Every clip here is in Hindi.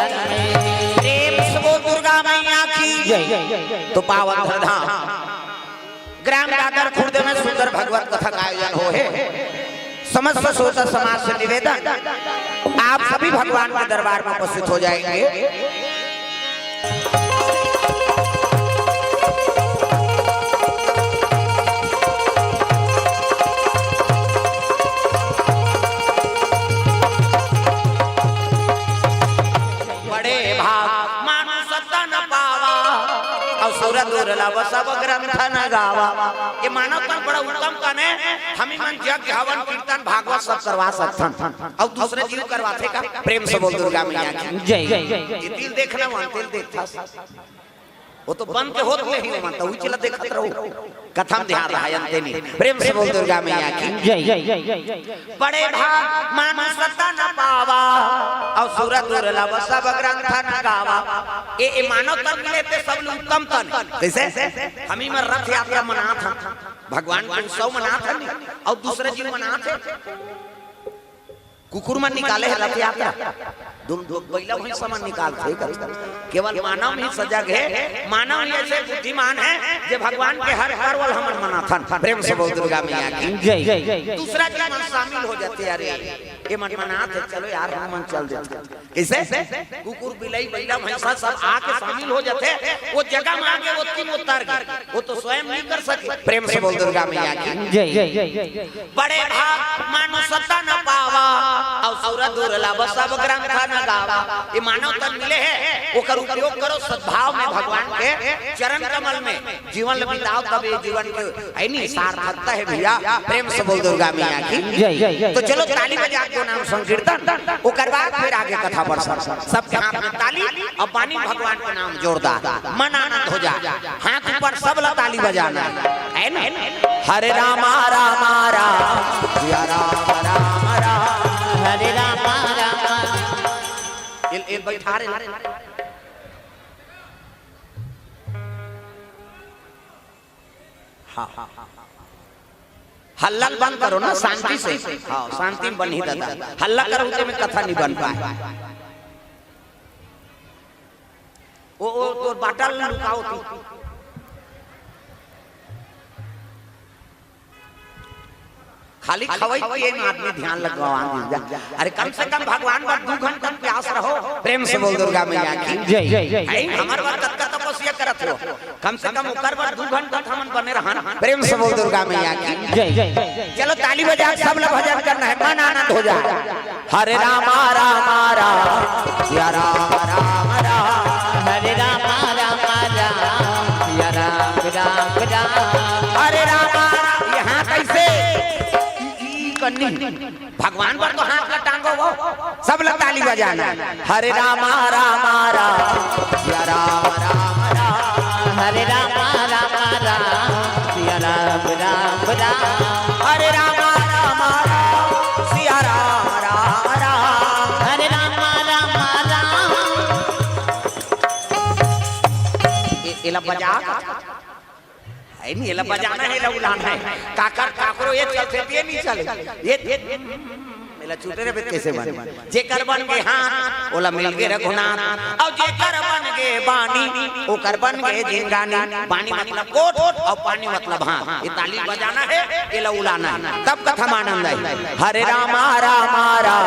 शरण में। प्रेम से बोल दुर्गा मैया की जय। तो पावन धाम ग्राम दादर खुर्द में सुंदर भगवत कथा का आयोजन हो है। समस्त सोचा समाज से निवेदन आप सभी भगवान के दरबार में उपस्थित हो जाएंगे। बड़े भाग मानुष तन पावा और सूरत दुर्लभ सब ग्रंथ न गावा। ये मानव तन बड़ा उत्तम तन है। हम मन यज्ञ हवन कीर्तन भागवत सब करवा सकते और दूसरे जीव करवाते का। प्रेम से बोल दुर्गा मैया की जय। ये दिल देखना वहां दिल देखता वो तो बंद के होत नहीं मानता वही चला देखत रहो कथा में ध्यान रहा अंते नहीं। प्रेम से बोल दुर्गा मैया की जय। बड़े भाग मानुष तन पावा और सूरत दुर्लभ सब ग्रंथ न गावा। ये मानव तन मिले थे सब लोग उत्तम तन। कैसे हम ही में रथ यात्रा मना था भगवान को उत्सव मना था और दूसरे जीव मना थे। कुकुर मन निकाले है रथ यात्रा बैला वही सामान निकालते केवल मानव ही सजग है। मानव ही ऐसे बुद्धिमान है जो भगवान के हर हर वल हमन मनाथन। प्रेम से बोल दुर्गा मैया की जय। दूसरा जीव मन शामिल हो जाते यार ये मन मनाथ है चलो यार हम मन चल देते। कैसे कुकुर बिलाई बैला भैंसा सब आके शामिल हो जाते वो जगह में आके वो तीन उतार गए वो तो स्वयं नहीं कर सके। प्रेम से बोल दुर्गा मैया की जय। बड़े भाग मानुष तन पावा और सूरत दुर्लभ सब ग्रंथ न गावा। ये मानव तन मिले है ओकर उपयोग करो सद्भाव में भगवान के चरण कमल में जीवन बिताओ तब ये जीवन के है नहीं सार्थकता है भैया। प्रेम से बोल दुर्गा मैया की जय। तो चलो ताली बजा के नाम संकीर्तन ओकर बाद फिर आगे कथा बढ़ सबके हाथ में ताली और पानी भगवान के नाम जोरदार मन आनंद हो जाए। हाथ ऊपर सब ला ताली बजाना है ना। हरे रामा रामा राम या राम राम राम हरे राम राम। इल बैठा रे हाँ हल्ला बंद करो ना शांति से। हाँ शांति में बन ही दादा हल्ला करो तो में कथा नहीं बन पाए। वो तो बाटल लुकाओ तू खाली खवाई ये आदमी ध्यान लगवा। अरे कम से कम भगवान पर 2 घंटा प्यास रहो। प्रेम से बोल दुर्गा मैया की जय। हमार बार तत्का तपस्या करत हो कम से कम ओकर पर 2 घंटा हमन बने रहन। प्रेम से बोल दुर्गा मैया की जय। चलो ताली बजा सब लोग भजन करना है मन आनंद हो जाए। हरे रामा रामा राम या राम राम राम हरे राम राम राम या राम राम राम। हरे रामा यहाँ कैसे भगवान पर तो हाथ में टांगो वो सब लोग ताली बजाना। हरे रामा रामा राम या राम राम राम हरे राम राम राम या राम राम राम। हरे रामा रामा राम सिया राम राम राम हरे राम राम राम। इला बजा है नहीं इला बजाना है उलाना है काकर काकरो ये चलते नहीं चले ये मेला छूटे रे कैसे बन जे कर बन गए हां ओला मिल गए रघुनाथ और जे कर बन गए बानी ओ कर बन गए जिंगानी। पानी मतलब कोट और पानी मतलब हां ये ताली बजाना है इला उलाना है तब कथा आनंद आई। हरे रामा रामा राम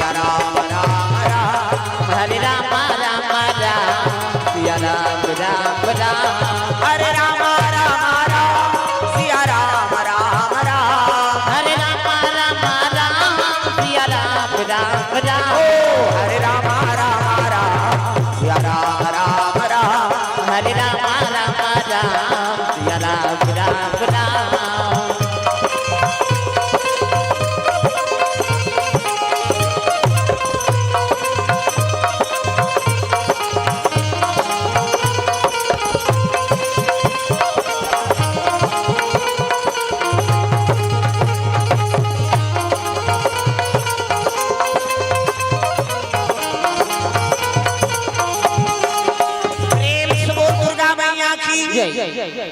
या राम राम राम हरे राम राम राम या राम राम राम। हरे रामा रामा राम सिया राम राम राम हरे राम राम राम या राम राम राम। हरे रामा रामा राम सिया राम राम राम हरे राम राम राम या राम राम राम।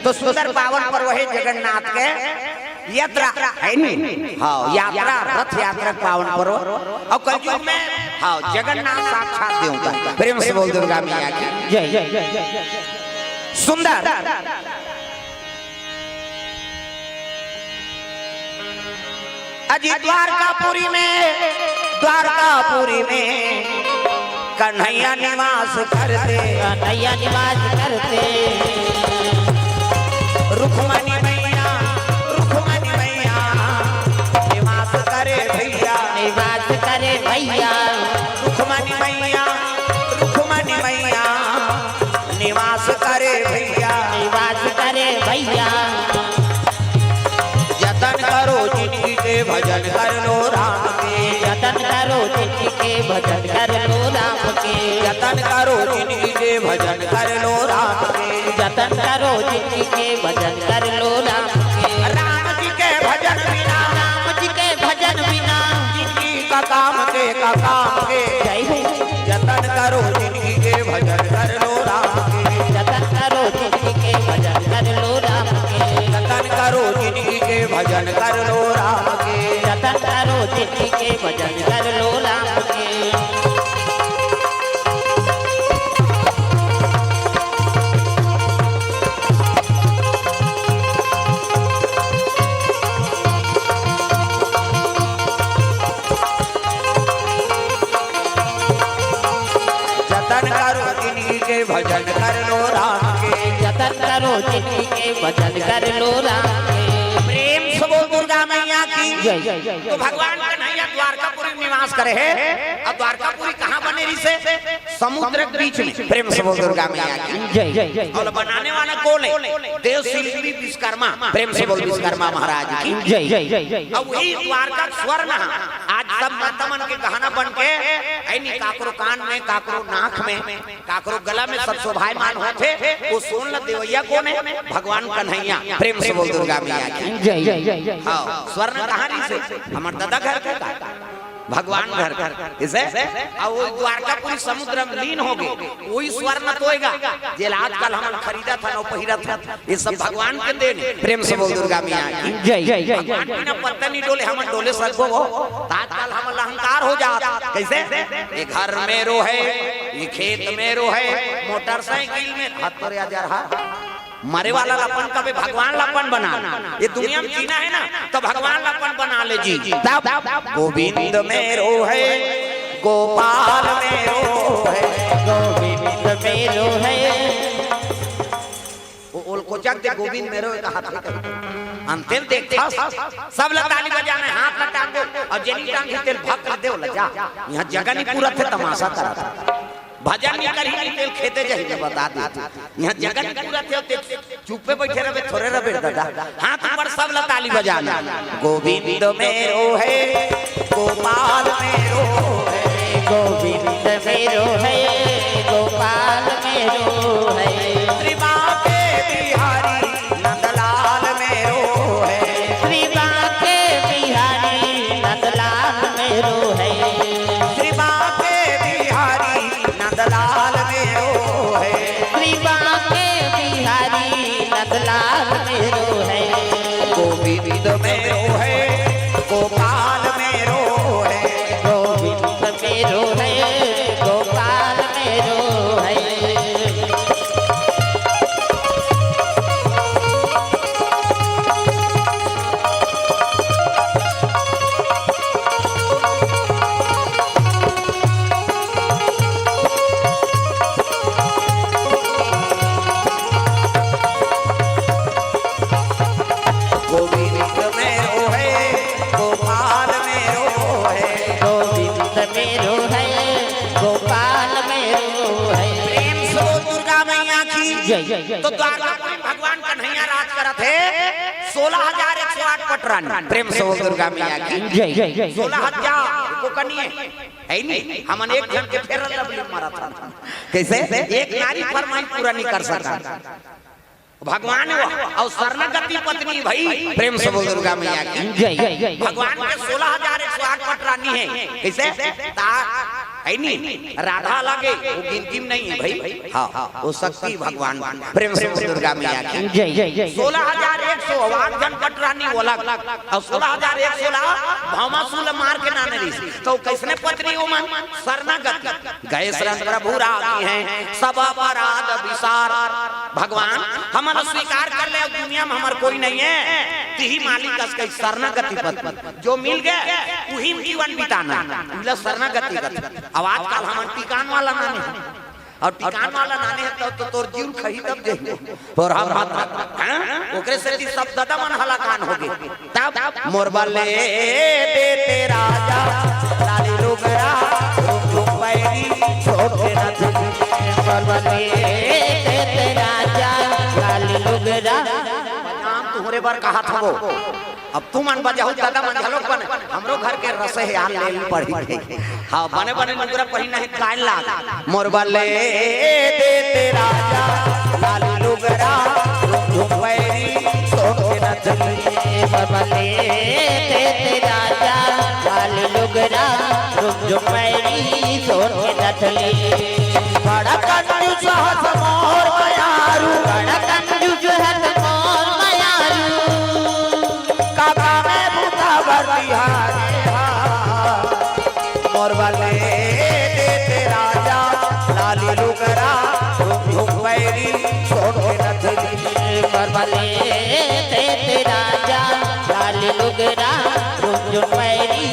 तो सुंदर पावन पर्व है जगन्नाथ के यात्रा है नहीं। हाँ यात्रा रथ यात्रा पावन पर्व और कलयुग में हाँ जगन्नाथ साक्षात देवता। प्रेम से बोल दुर्गा मैया की जय जय जय जय। सुंदर अजी द्वारकापुरी में कन्हैया निवास करते, कन्हैया निवास करते। रुक्मणी मैया निवास करे भैया, निवास करे भैया। रुक्मणी मैया निवास करे भैया, निवास करे भैया। जतन करो जिंदगी के भजन कर लो राम के, जतन करो जिंदगी के भजन कर लो राम के। जतन करो जिंदगी के भजन कर लो राम के, जतन करो जिंदगी के भजन कर लो राम के। राम जी के भजन बिना, राम जी के भजन बिना जिंदगी का काम के जय हो। जतन करो जिंदगी के भजन कर लो राम के, जतन करो जिंदगी के भजन कर लो राम के। जतन करो जिंदगी के भजन कर लो राम के, जतन करो जिंदगी के भजन कर लो राम के। जतन करो जिंदगी के भजन कर लो राम के, जतन करो जिंदगी के भजन कर लो राम के। प्रेम से बोल दुर्गा मैया की जय जय जय तो भगवान कन्हैया द्वारकापुरी में निवास करे है। अब द्वारकापुरी कहाँ बने रही से? समुद्र के बीच में। प्रेम से बोल दुर्गा मैया की जय जय जय। और बनाने वाला कौन है? देव शिल्पी विश्वकर्मा। प्रेम से बोल विश्वकर्मा महाराज की जय जय जय जय। अब वही द्वारका स्वर्ण आज सब माता मन के गहना बन के ऐनी काकरो कान में, काकरो नाक में, काकरो गला में सब शोभायमान होते। वो सोन ल देवैया कौन है? भगवान कन्हैया। प्रेम से बोल दुर्गा मैया की जय जय जय जय। हाँ स्वर्ण कहानी से हमार दादा घर के भगवान घर इसे और वो द्वारकापुरी समुद्र में लीन हो गए। वही स्वर्ण तोएगा जे आजकल हम खरीदा था, पहिरा था, ये सब भगवान के देन। प्रेम से बोल दुर्गा मैया की जय जय जय जय। बिना पत्ता नहीं डोले हम डोले सबको हो। आजकल हम अहंकार हो जा कैसे? ये घर में रो है, ये खेत में रो है, मोटरसाइकिल में हाथ पर आ जा रहा मरे वाला लपन कभी भगवान लपन बना। ये दुनिया में जीना है ना तो भगवान लपन बना ले जी। तब गोविंद में रो है, गोपाल में रो है, गोविंद में रो है। वो को जग दे गोविंद में रो का हाथ लेकर अंतिम देखता सब ताली बजाना हाथ लटा दो और जेनी टांग तेल भक्त दे लजा। यहाँ जगह नहीं पूरा थे तमाशा करा था भजन नहीं करी तेल खेते जाइए बता दे। यहाँ जगह नहीं पूरा थे चुप पे बैठे रहे थोड़े रहे दादा हाथ ऊपर सब ताली बजाना। गोविंद में रो है, गोपाल में रो है, गोविंद में रो है, गोपाल में रो है। त्रिबा के बिहारी नंदलाल में रो है, त्रिबा के बिहारी नंदलाल में रो है। त्रिबा के बिहारी नंदलाल में रो है, त्रिबा के बिहारी नंदलाल में रो है। गोविंद में रो है, गोपाल में रो है, गोविंद में रो है, गोपाल में रो है। गोविंद में रो है, गोपाल में रो है, गोविंद में रो है, गोपाल में रो है। प्रेम से बोल दुर्गा मैया की जय जय जय। तो द्वारकापुरी भगवान कन्हैया राज करत है 16,108 पटरानी। प्रेम से बोल दुर्गा मैया की जय जय जय। 16,000 को कनिए है नहीं हमन एक जन के फेर लबली मारा था कैसे? एक नारी फरमाइश पूरा नहीं कर सका भगवान और शरणगति पत्नी भाई। प्रेम से बोल दुर्गा मैया की जय जय जय। भगवान के 16,108 पटरानी है कैसे? है नहीं राधा लगे वो गिनती में नहीं है भाई। हाँ वो शक्ति भगवान प्रेम से दुर्गा मैया की जय जय जय 16,108 जन पटरानी बोला और 16,116 भामासुर मार के नाने दी तो कैसने पत्नी वो मन शरणागत गए शरण प्रभु राखी हैं सब अपराध विसार। भगवान हमारा स्वीकार कर ले दुनिया में हमार कोई नहीं है तिही मालिक का शरणागति पद जो मिल गए वही जीवन बिताना मतलब शरणागति कर। अब आजकल हम टिकान वाला नाने और टिकान वाला नाने है तो तोर जीव खही तब देंगे और हम हां ओकरे से दी सब दादा मन हलाकान होगे तब मोरबा ले देते राजा लाली रुगरा रुक पैरी छोटे रथ मोरबा ले देते राजा लाली रुगरा नाम तुम्हारे बार कहा था वो अब तुम मन बजाओ दादा मन झलोक बने हमरो घर के रसे यार ले पड़ी हां बने बने नुगरा पही नहीं कान लाग मोरबा ले देते राजा लाली लुगरा रुक पैरी सोके न चली मोरबा ले देते राजा लाली लुगरा रुक पैरी सोके न चली। बड़ा कंजूस हस मोर मायारू बड़ा कंजूस हस मोर मायारू काका में भूता बरतिहारे मोरबा ले देते राजा लाली लुगरा रुक पैरी सोके न चली मोरबा ले देते राजा लाली लुगरा रुक पैरी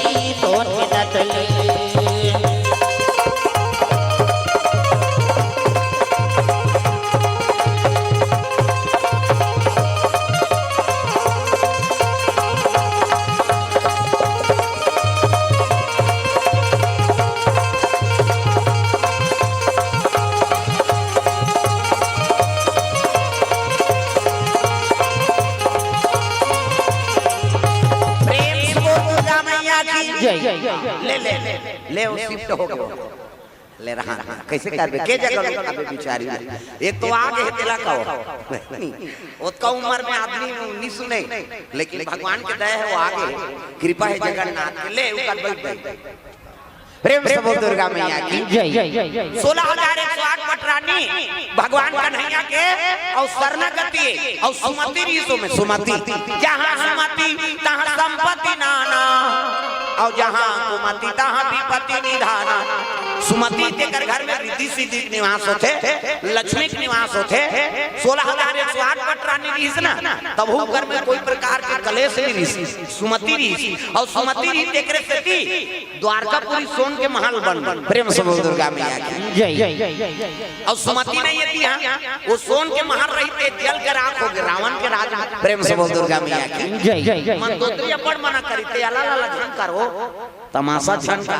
सोके न चली। जय जय जय ले ले ले वो शिफ्ट हो गया ले रहा कैसे करबे के जगह अबे बिचारी एक तो आगे है तेला का ओत का उम्र में आदमी नहीं सुने लेकिन भगवान के दया है वो आगे कृपा है जगन्नाथ के ले ऊपर बैठ प्रेम से बोल दुर्गा मैया की जय जय जय जय 16,108 पटरानी भगवान कन्हैया के और शरणागति और सुमति ऋषि में सुमति जहाँ सुमति तहाँ संपत्ति नाना और जहाँ कुमति तहाँ विपत्ति निधाना। सुमति के घर में रिद्धि सिद्धि निवास होते लक्ष्मी के निवास होते 16,108 पटरानी ऋषि ना तब वो घर में कोई प्रकार के कलेश नहीं ऋषि सुमति ऋषि और सुमति ऋषि देख रहे द्वारकापुरी सोन के महल बन प्रेम से बोल दुर्गा मैया की जय जय जय जय और सुमति नहीं ये यहाँ वो सोन के महल रहते जल के राख हो गए रावण के राज प्रेम से बोल दुर्गा मैया की जय जय जय मन तो अपन मना करते अला ला झन करो तमाशा झन का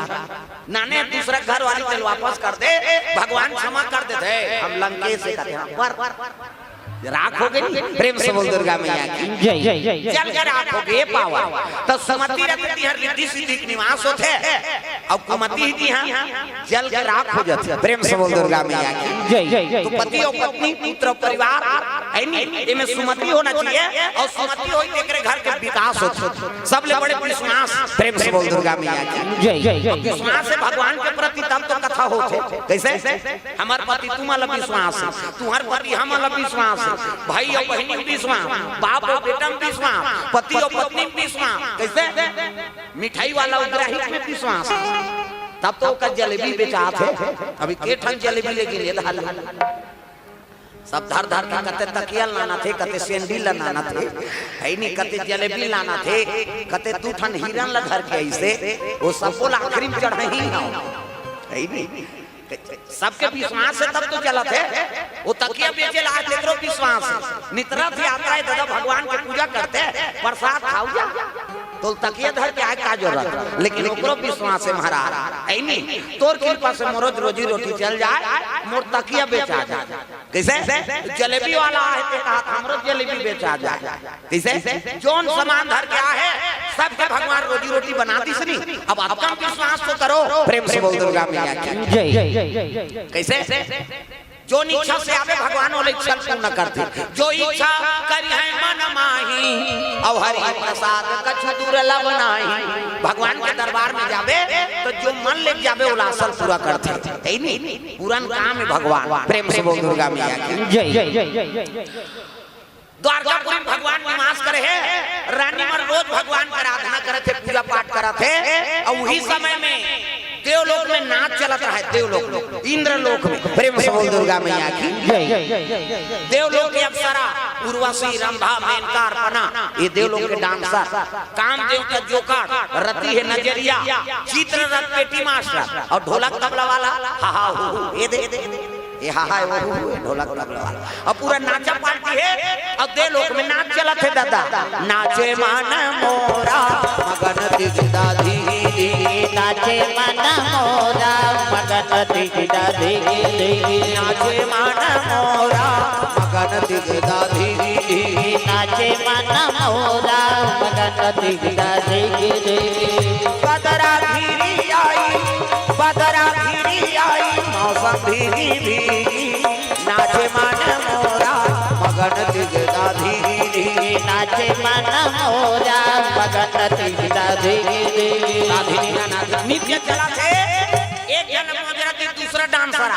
नाने दूसरा घर वाली चल वापस कर दे भगवान क्षमा कर देते हम लंकेश से करते पर राख हो गई प्रेम से बोल दुर्गा मैया की जय जय जय जल के राख हो गए पावा तो सुमति रहती हर रिद्धि सिद्धि निवास होते और कुमति ही यहाँ जल के राख हो जाते प्रेम से बोल दुर्गा मैया की जय जय जय तो पति और पत्नी पुत्र परिवार है नहीं इनमें सुमति होना चाहिए और सुमति हो तेरे घर के विकास हो सब ले बड़े विश्वास प्रेम से बोल दुर्गा मैया की जय जय जय जय विश्वास से भगवान के प्रति तब तो कथा होते कैसे हमार पति तुम्हारा विश्वास तुम्हार पति हमारा विश्वास भाई और बहनी विश्वास बाप और बेटा विश्वास पति और पत्नी विश्वास कैसे मिठाई वाला उग्राही में विश्वास तब तो का जलेबी बेचात है अभी के ठन जलेबी लेके ले धाल सब धर धर के कते तकिया लाना थे कते सैंडल लाना थे है नहीं कते जलेबी लाना थे कते तू ठन हिरन ला धर के ऐसे वो सबको आखिरी में चढ़ ही ना है नहीं सबके विश्वास से तब तो चलत है वो तकिया बेचे ला तेरो विश्वास नितरा से आता है दादा भगवान के पूजा करते हैं प्रसाद खाओ जा तो तकिया धर के आए का जरूरत लेकिन ओकरो विश्वास है महाराज है नहीं तोर कृपा से मोर रोजी रोटी चल जाए मोर तकिया बेचा जाए कैसे जलेबी वाला है के कहा हमरो जलेबी बेचा जाए कैसे जोन सामान धर के आए सबके भगवान रोजी रोटी बनाती सनी अब आपका विश्वास तो करो प्रेम से बोल दुर्गा मैया की जय जय जय जय कैसे जो इच्छा से आवे भगवान वाले इच्छा पूर्ण करते जो इच्छा करी है मन माही और हरि प्रसाद कछु दुर्लभ नाही भगवान के दरबार में जावे तो जो मन ले जावे वो लासल पूरा करते है नहीं पूरन काम है भगवान प्रेम से बोल दुर्गा मैया की जय जय जय जय जय द्वारकापुरी में भगवान निवास करे है रानी मन रोज भगवान की आराधना करे थे पूजा पाठ करा थे और वही समय में देवलोक में नाच चलत रहा है देवलोक इंद्रलोक में प्रेम से बोल दुर्गा मैया की जय जय जय जय जय देवलोक की अप्सरा उर्वशी रंभा मेनका अर्पणा ये देवलोक के डांसर कामदेव का जोकर रति है नजरिया चित्ररथ पेटी मास्टर और ढोलक तबला वाला हा हा हू ये दे ये हा हा वो ढोलक तबला वाला और पूरा नाचा पार्टी है और देवलोक में नाच चला थे दादा नाचे मन मोरा मगन दिगदा धी नाचे मन मोरा मगन दिगदा धी नाचे मन मोरा मगन दिगदा धी नाचे मन मोरा मगन दिगदा धी बदरा घिरी आई मौसम भीगी भीगी नाचे मन मोरा मगन दिगदा धी नाचे मन मोरा मगन दिगदा धी नित्य चला थे एक जन मोजरा दी दूसरा डांसर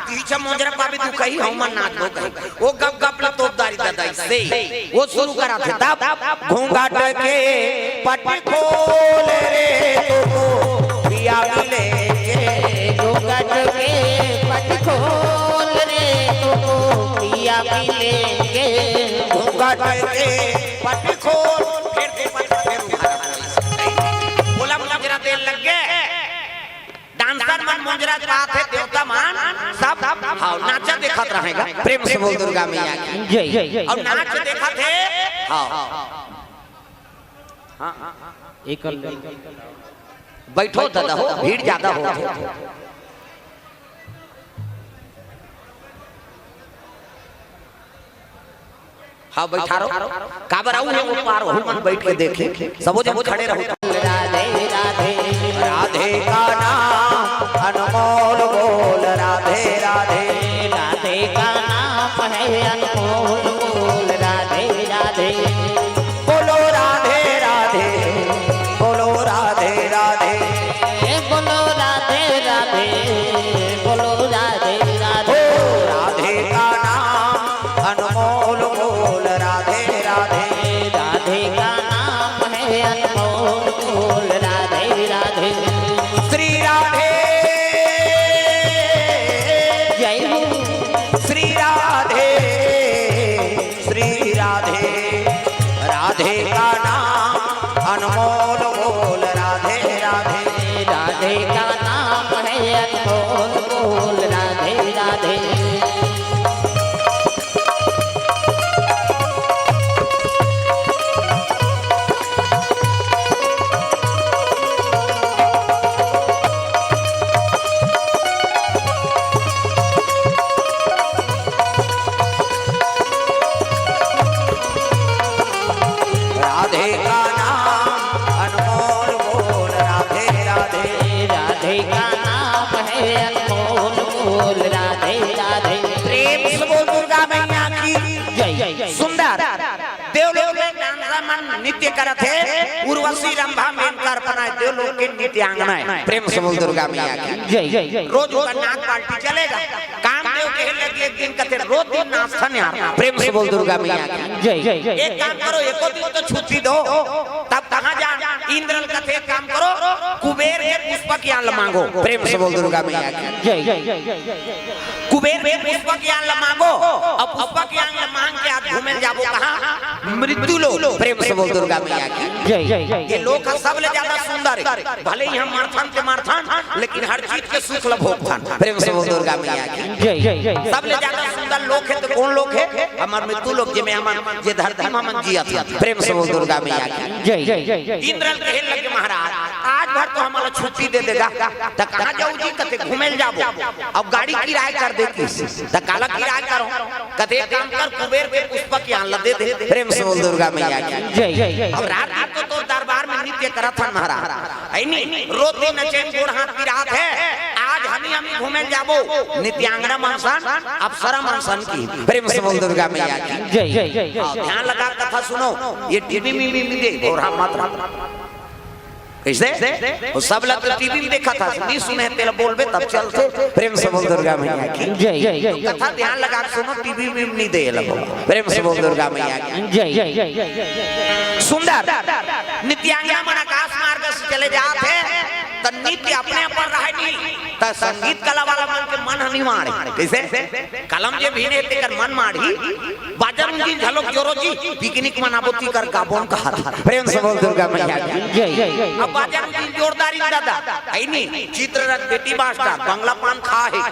पीछे मोजरा पाबी तू कही हम नाच दो कही वो गप गप ल तोपदारी दादा से वो शुरू करा थे तब घूंघट के पट खोल रे तो पिया मिले घूंघट के पट खोल रे तो पिया मिलेंगे घूंघट के पट खोल फिर बोला मोजरा तेल लग गए डांसर मन मोजरा बात है देवता मान सब हाँ नाचा देखत रहेगा प्रेम से बोल दुर्गा मैया की जय जय जय और नाच देखा थे हाँ एक बैठो दादा हो भीड़ ज्यादा हो हाँ बैठा रहो काबर आऊ है वो पार हो मन बैठ के देखे सबो जब खड़े रहो राधे राधे राधे का नाम अनमोल बोल राधे राधे राधे का नाम है अनमोल बोल राधे राधे बोलो राधे राधे बोलो राधे राधे बोलो राधे राधे बोलो राधे राधे राधे का नाम अनमोल बोल राधे राधे राधे का नाम है अनमोल बोल राधे राधे श्री राधे जय हो श्री राधे श्री राधे राधे का नाम अनमोल बोल राधे राधे राधे का नाम है अनमोल बोल राधे राधे राधे का नाम अनमोल बोल राधे राधे राधे का नाम है अनमोल बोल राधे राधे प्रेम से बोल दुर्गा मैया की जय जय जय सुंदर देवलोक में डांसर मन नृत्य करत है उर्वशी रंभा मेनका अर्पणा देवलोक के नृत्यांगना है प्रेम से बोल दुर्गा मैया की जय जय जय रोज का नाच पार्टी चलेगा कामदेव के लगे एक दिन कहते रोज दिन नाच था यार प्रेम से बोल दुर्गा मैया की जय जय जय एक काम करो एको दिन तो छुट्टी दो तब कहाँ जा इंद्रल कथे काम करो कुबेर के पुष्पक यान मांगो प्रेम से बोल दुर्गा मैया की जय जय जय जय जय कुबेर के पुष्पक यान मांगो और पुष्पक यान मांग के आप घूमे जाबो कहाँ मृत्यु लो प्रेम से बोल दुर्गा मैया की जय जय जय ये लोग सब ले ज्यादा सुंदर है भले ही हम मारथन के मारथन लेकिन हर चीज के सुख लाभ भोगथन प्रेम से बोल दुर्गा मैया की जय जय जय सब ले ज्यादा सुंदर लोग है तो कौन लोग है हमार मृत्यु लोग जिमे हम जे धरती में मन जिया था प्रेम से बोल दुर्गा मैया की जय जय जय जय इंद्रल कहे लगे महाराज आज भर तो हमारा छुट्टी दे देगा तो कहाँ जाऊ जी कते घूमे जाबो अब गाड़ी किराए कर देती तो काला किराए करो कते काम कर कुबेर के पुष्पक यहाँ ला दे दे प्रेम से बोल दुर्गा मैया की जय जय जय अब रात रात तो दरबार में नृत्य करत हन महाराज ऐ नहीं रोती नचैन गोड़ हाथ पिरात है आज हमी दुनिया में घूमे जाबो नित्यांगना मनसन अप्सरा मनसन की प्रेम से बोल दुर्गा मैया की जय जय जय जय ध्यान लगा कथा सुनो ये टीवी में भी देख और हम मात्र कैसे वो सब लोग टीवी में देखा था नहीं सुने तेरा बोलबे तब चलते प्रेम से बोल दुर्गा मैया की जय जय जय कथा ध्यान लगा सुनो टीवी में नहीं दे लगो प्रेम से बोल दुर्गा मैया की जय जय जय जय सुंदर नित्यांगना मन आकाश मार्ग से चले जाते त नित्य अपने पर रहे नहीं त संगीत कला वाला मन के मन नहीं मारे कैसे कलम जे भीने तेकर मन मारी बाजार जी झलक जोरो जी पिकनिक मनाबोती कर गाबोन कहा था प्रेम से बोल दुर्गा मैया की जय जय जय अब बाजार जी जोरदारी दादा है नहीं चित्ररथ बेटी मास्टर बंगला पान खा है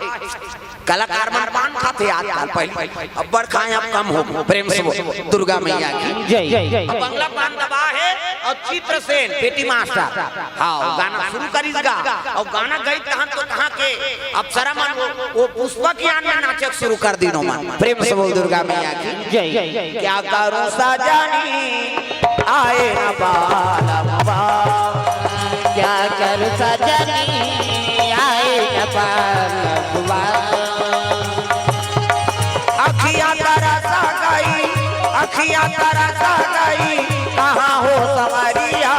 कलाकार मन पान खाते आजकल पहले अब बड़ खाए अब कम हो प्रेम से बोल दुर्गा मैया की जय जय जय बंगला पान दबा है और चित्रसेन बेटी मास्टर हाँ गाना शुरू करीगा और गाना गई कहां तो कहां के अप्सरा मन वो पुष्पक यान में नाचक शुरू कर दिनो मन प्रेम से बोल दुर्गा मैया की जय जय जय क्या करूं सजनी आए न बालम्बा क्या करूं सजनी आए न बालम्बा अखियां तरसा गई अखियां तरसा गई कहां हो सवरिया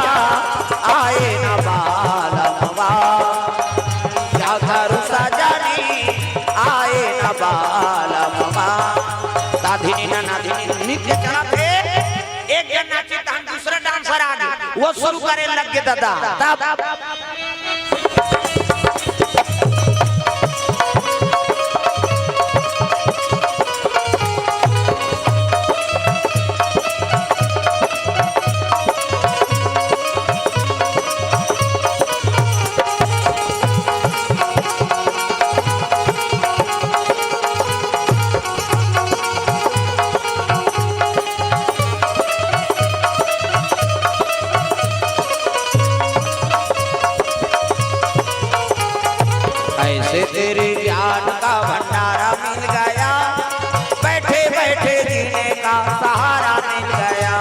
आए न बालम्बा क्या करूं सजनी आए न बालम्बा साधिनी नाधिनी नित्य चढ़ते एक जन नाचे तहन दूसरा डांसर आ गया वो शुरू करे लग गए दादा तब ऐसे तेरे ज्ञान का भंडारा मिल गया बैठे बैठे जीने का सहारा मिल गया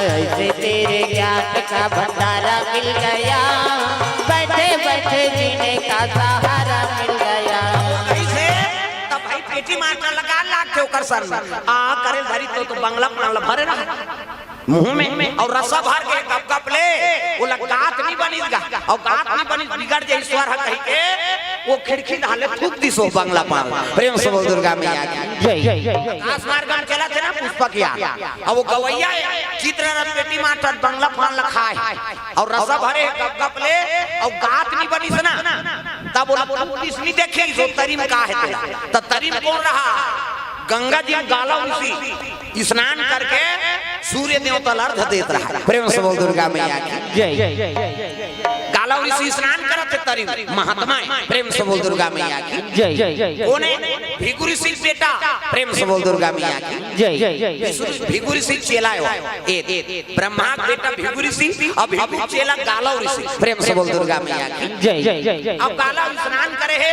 ऐसे तेरे ज्ञान का भंडारा मिल गया बैठे बैठे जीने का सहारा मिल गया कैसे तब भाई पेटी मारना लगा लाख के ओकर सर में आ करे धरी तो बंगला पान भरे रहा मुंह में और रसा भर के कप कप ले वो गात नहीं बनीगा और गात नहीं बनी बिगड़ जाए ईश्वर है कह के वो खिड़की डाले थूक दिसो बंगला पान प्रेम से बोल दुर्गा मैया की जय जय जय आकाश मार्ग में चला थे ना पुष्पक यार अब वो गवैया चित्ररथ बेटी मास्टर बंगला पान लखा है और रसा भरे कप कप ले और गात नहीं बनी सना तब वो पुलिस नहीं देखेगी तो तरीम का है तो तरीम कौन रहा गंगा जी गाला उसी स्नान करके सूर्य देवता अर्घ देता रहा प्रेम से बोल दुर्गा मैया की जय जय जय जय गाला उसी स्नान करते तरी महात्मा प्रेम से बोल दुर्गा मैया की जय जय जय कोने भिगुरी सिंह बेटा प्रेम से बोल दुर्गा मैया की जय जय जय भिगुरी सिंह चेला है एक ब्रह्मा का बेटा भिगुरी सिंह और भिगुरी चेला गाला ऋषि प्रेम से बोल दुर्गा मैया की जय जय जय अब गाला स्नान करे है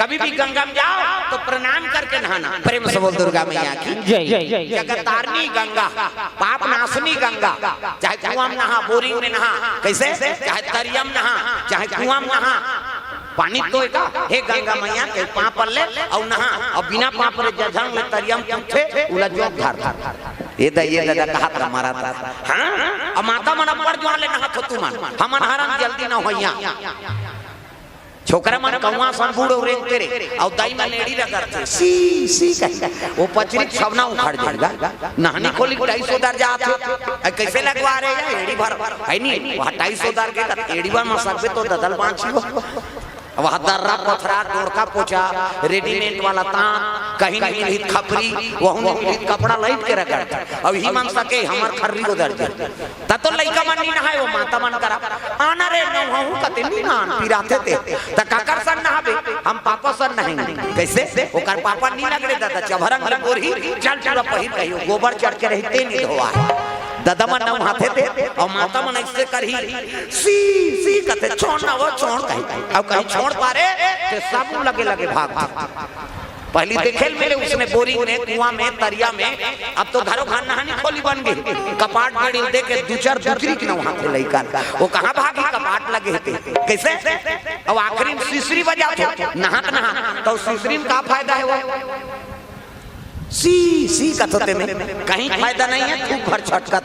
कभी भी गंगा में जाओ तो प्रणाम करके नहाना प्रेम से बोल दुर्गा मैया की जय जय जय जगतारनी गंगा पाप नाशनी गंगा चाहे कुआं में नहा बोरिंग में नहा कैसे चाहे तरियम नहा चाहे कुआं में नहा पानी तो का हे गंगा मैया के पाप पर ले और नहा और बिना पाप रे जझंग ले तरियम पूछे उला जोग धार ये दादा कहा था मारा था हां अब माता मन पर जोड़ ले नहा तो मन हमन हरम जल्दी न होइया छोकरा मन कौवा सन बूढ़ो रेंग तेरे और दाई में लेडी रगड़ते सी सी वो पचरी छवना उखाड़ जाएगा नहानी खोली 250 दर जाते कैसे लगवा रहे हैं एड़ी भर है नहीं 250 दर के एड़ी भर में सकबे तो ददल पांच वह दर्रा पथरा डोरका पोछा रेडीमेड वाला तान कहीं नहीं मिली खपरी वह मिली कपड़ा लईट के रगड़ अब ही मन सके हमर खर्री उधर त तो लइका मन नहीं नहाए वो माता मन करा आना रे नहु कते नहीं नान पिराते थे त काकर सन नहाबे हम पापा सन नहीं कैसे ओकर पापा नहीं लगरे दादा चभरंग गोरही चल चल पहिर कहियो गोबर चढ़ के रहते नहीं धोआ दादा मन नाम हाथे थे और माता मन ऐसे करही सी सी कहते छोड़ ना वो छोड़ कहीं अब कहीं छोड़ पारे तो सब लगे लगे भाग पहली देखेल मेरे उसने बोरिंग में कुआं में तरिया में अब तो घरों खान नहानी खोली बन गई कपाट गड़ी दे के दो चार दूसरी की ना वहां थे लइका वो कहां भागी कपाट लगे थे कैसे अब आखिरी में सीसरी बजा थे नहा तो सीसरी में का फायदा है वो सी कथोते में कहीं फायदा नहीं है खूब भर छटका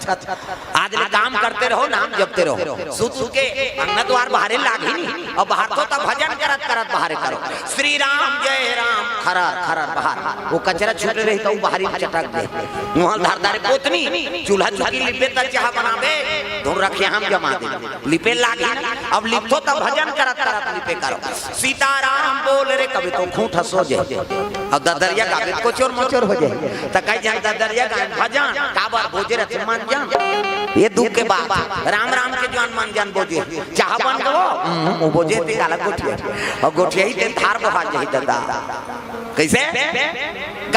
आज काम करते रहो नाम जपते रहो सुत के अंगना द्वार बाहर लागी नहीं और बाहर तो तब भजन करत करत बाहर करो श्री राम जय राम खरर खरर बाहर वो कचरा छूटे रही तो बाहरी चटक दे वहां धारदार पोतनी चूल्हा चुकी लिपे तक चाह बनावे धुन रखे हम जमा दे लिपे लागी अब लिपतो तब भजन करत करत लिपे करो सीताराम बोल रे कभी तो खूंट हंसो जाए और ददरिया गावे को चोर मोचोर हो जाए तो कई जन ददरिया गावे भजन काबर बोझे रथ मान जान ये दुख के बाद राम राम के जान मान जान बोझे चाह बन गो वो बोझे ते काला गोठिया और गोठिया ही ते थार बहा जाई दादा कैसे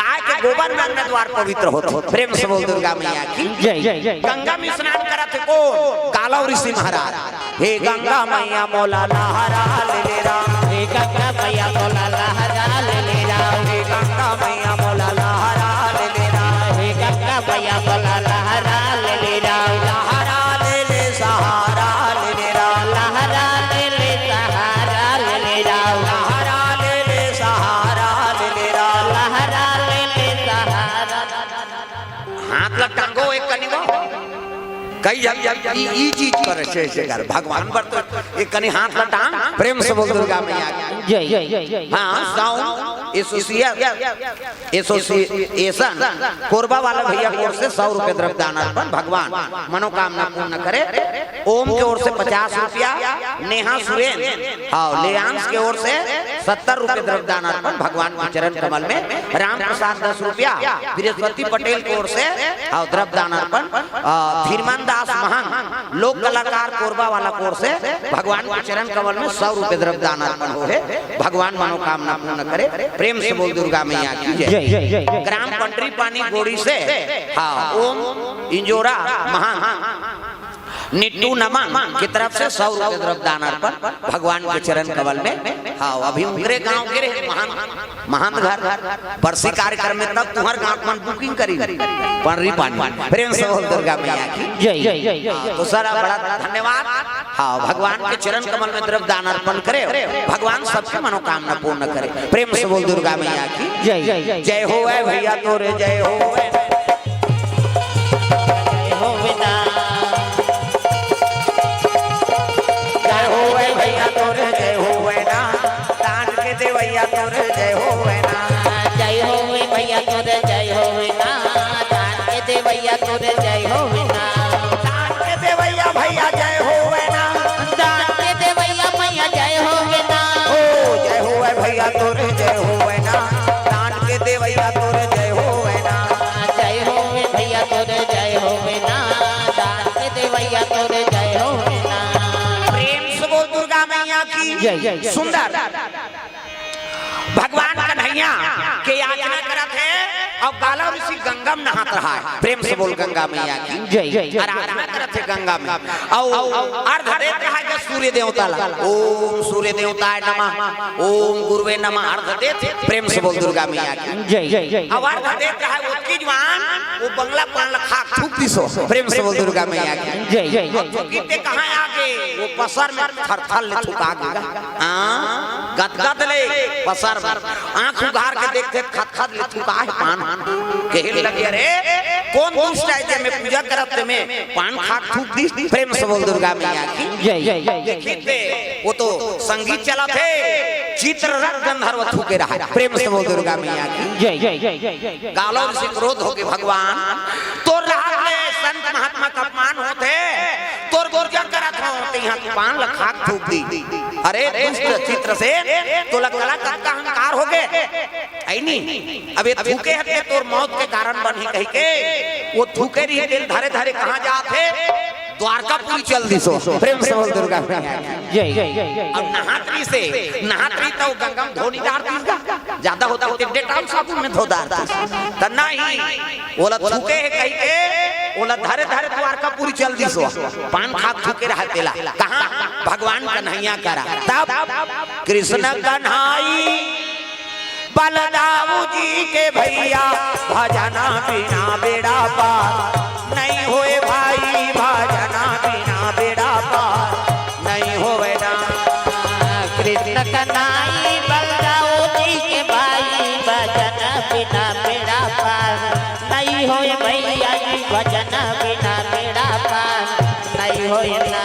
गाय के गोबर में अंगना द्वार पवित्र होते प्रेम से बोल दुर्गा मैया की जय गंगा में स्नान करत को कालव ऋषि महाराज हे गंगा मैया मोला लहरा ले राम हे गंगा मैया मोला लहरा ले राम हे गंगा मैया मोला लहरा ले राम हे गंगा मैया मोला लहरा ले राम लहरा ले सहारा ले राम लहरा ले सहारा ले राम लहरा ले सहारा ले राम लहरा ले सहारा हाथ लटकांगो एक कनिगो कई ई चीज करे से कर भगवान पर तो एक कनी हाथ लटांग प्रेम से बोल दुर्गा मैया जय हां साउंड एसोसिएशन कोरबा वाला भैया की ओर से 100 रुपए द्रव्य दान अर्पण भगवान मनोकामना पूर्ण करे ओम की ओर से 50 रुपया नेहा सुरेन और लेयांश की ओर से 70 रुपए द्रव्य दान अर्पण भगवान के चरण कमल में राम प्रसाद 10 रुपया बृहस्पति पटेल की ओर से और द्रव्य दान अर्पण धीरमान दास महंत लोक कलाकार कोरबा वाला की ओर से भगवान के चरण कमल में 100 रुपए द्रव्य दान अर्पण हो है भगवान मनोकामना पूर्ण करे प्रेम से बोल दुर्गा मैया की जय ग्राम पंडरी पानी गोड़ी से हाँ ओम इंजोरा महान निट्टू नमन की तरफ से 100 रुपए द्रव्य दान अर्पण भगवान के चरण कमल में हाँ अभी उनके गांव के रहे महान घर परसी कार्यक्रम में तब तुम्हारे गांव में बुकिंग करी पंडरी पानी प्रेम से बोल दुर्गा मैया की जय तो सर बड़ा धन्यवाद हाँ भगवान के चरण कमल में द्रव्य दान अर्पण करे भगवान सबकी मनोकामना पूर्ण करे प्रेम से बोल दुर्गा मैया की जय हो भैया तोरे जय हो विदा जय हो भैया तोरे जय हो ना दान के देवैया तोरे जय हो ना जय हो भैया तोरे जय हो ना दान के देवैया तोरे जय हो ना दान के देवैया भैया जय हो ना दान के देवैया मैया जय हो ना ओ जय हो भैया तोरे जय हो ना दान के देवैया तोरे जय हो ना जय हो भैया तोरे जय हो ना दान के देवैया तोरे जय हो ना प्रेम से बोल दुर्गा मैया की सुंदर भगवान कन्हैया के याचना करत है और काला ऋषि गंगा में नहात रहा है प्रेम से बोल गंगा मैया की आराधना करत है गंगा में और अर्घ देत रहा है सूर्य देवता ला ओम सूर्य देवताय नमः ओम गुरुवे नमः अर्घ देत प्रेम से बोल दुर्गा मैया की अब अर्घ देत रहा है वो की जवान वो बंगला पान खाक थूक दिसो प्रेम से बोल दुर्गा मैया की गीते कहां आगे वो पसर में थरथर ले थुका गया हां गदगद ले पसर आंख उघार के देखते खतखत ले थुका है पान कहने लगे अरे कौन दुष्ट है में पूजा करत में पान खाक थूक दी प्रेम से बोल दुर्गा मैया की देखते वो तो संगीत चला थे चित्र रथ गंधर्व थूके रहा प्रेम से बोल दुर्गा मैया की गालो से क्रोध हो के भगवान तो रात में संत महात्मा का अपमान होते तोर पूजा करत हो यहां पान लखाक थूक दी अरे दुष्ट चित्र से तो लगला का अहंकार हो गए आई नहीं अब ये थूके है तोर मौत के कारण बनी कह के वो थूके रही दिल धारे धारे कहां जाते द्वारकापुरी चल दी सो प्रेम से बोल दुर्गा अब नहात्री तो गंगा में धोनी डालती ज्यादा होता होते डेटॉल साबुन में धो डालती त नहीं बोला थूके है कह के ओला धरे धरे द्वारकापुरी चल दिसो पान खा थूके रहतेला कहां भगवान कन्हैया करा तब कृष्ण कन्हाई बलदाऊ जी के भैया भजना बिना बेड़ा पार नहीं होए भाई भजना बिना बेड़ा पार नहीं होए ना कृष्ण कन्हाई बलदाऊ जी के भाई भजन बिना बेड़ा पार नहीं होए भैया जी भजन बिना बेड़ा पार नहीं होए ना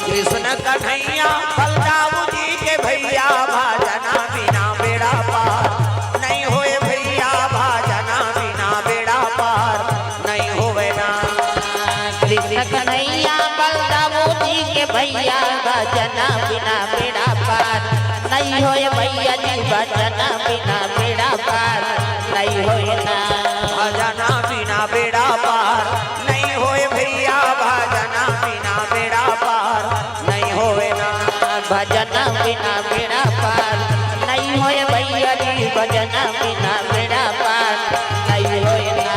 कृष्ण कन्हैया बलदाऊ जी के भैया भजना बिना बेड़ा पार नहीं होए भैया भजना बिना बेड़ा पार नहीं होए ना कृष्ण कन्हैया बलदाऊ जी के भैया भजन बिना बेड़ा पार नहीं होए भैया जी भजन बिना बेड़ा पार नहीं होए ना भजना बिना बेड़ा पार नहीं होए भैया भजना बिना बेड़ा पार नहीं होए ना भजन बिना बेड़ा पार नहीं होए भैया जी भजन बिना बेड़ा पार नहीं होए ना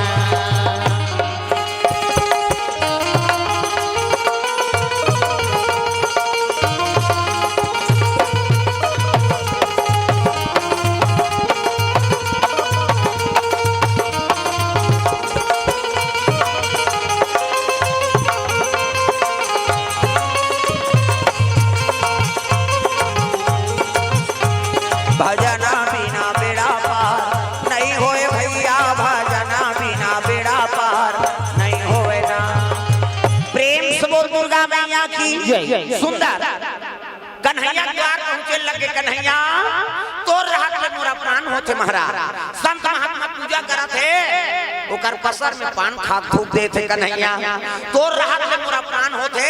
भजना बिना बेड़ा पार नहीं होए भैया भजना बिना बेड़ा पार नहीं होए ना प्रेम से बोल दुर्गा मैया की सुंदर कन्हैया द्वार पहुंचे लगे कन्हैया तोर रहत में मोरा प्राण होते महाराज संत महात्मा पूजा करत है ओकर कसर में पान खा थूक दे थे कन्हैया तोर रहत में मोरा प्राण होते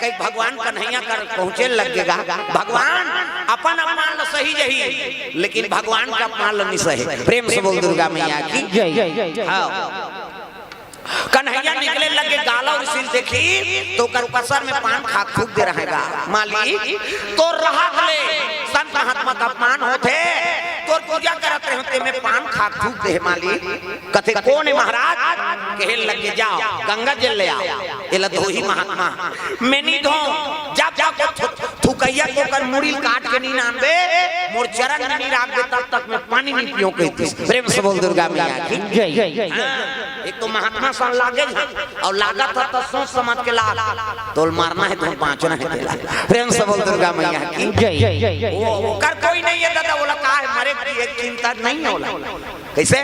कई भगवान कन्हैया कर पहुंचे लगेगा भगवान अपन अपमान ल सही जही लेकिन भगवान का अपमान ल नहीं सही प्रेम से बोल दुर्गा मैया की जय हां कन्हैया निकले लगे गाला और सिर देखी तो कर कसर में पान खा थूक दे रहेगा मालिक तो रहत ले संत महात्मा का अपमान होते तो पूजा करते होते में पान खा थूक दे मालिक कथे कौन है महाराज कहे लगे जाओ गंगा जल ले आओ एला धोही महात्मा मैं नहीं धो जब जब थूकैया को कर मुड़ी काट के नहीं नानबे मोर चरण नहीं राख दे तब तक मैं पानी नहीं पियो कहती प्रेम से बोल दुर्गा मैया की जय एक तो महात्मा सन लागे और लागत था तो सोच समझ के लाग तोल मारना है तो पांचना है तेला प्रेम से बोल दुर्गा मैया की जय वो कर कोई नहीं है दादा बोला का है मरे की एक चिंता नहीं होला कैसे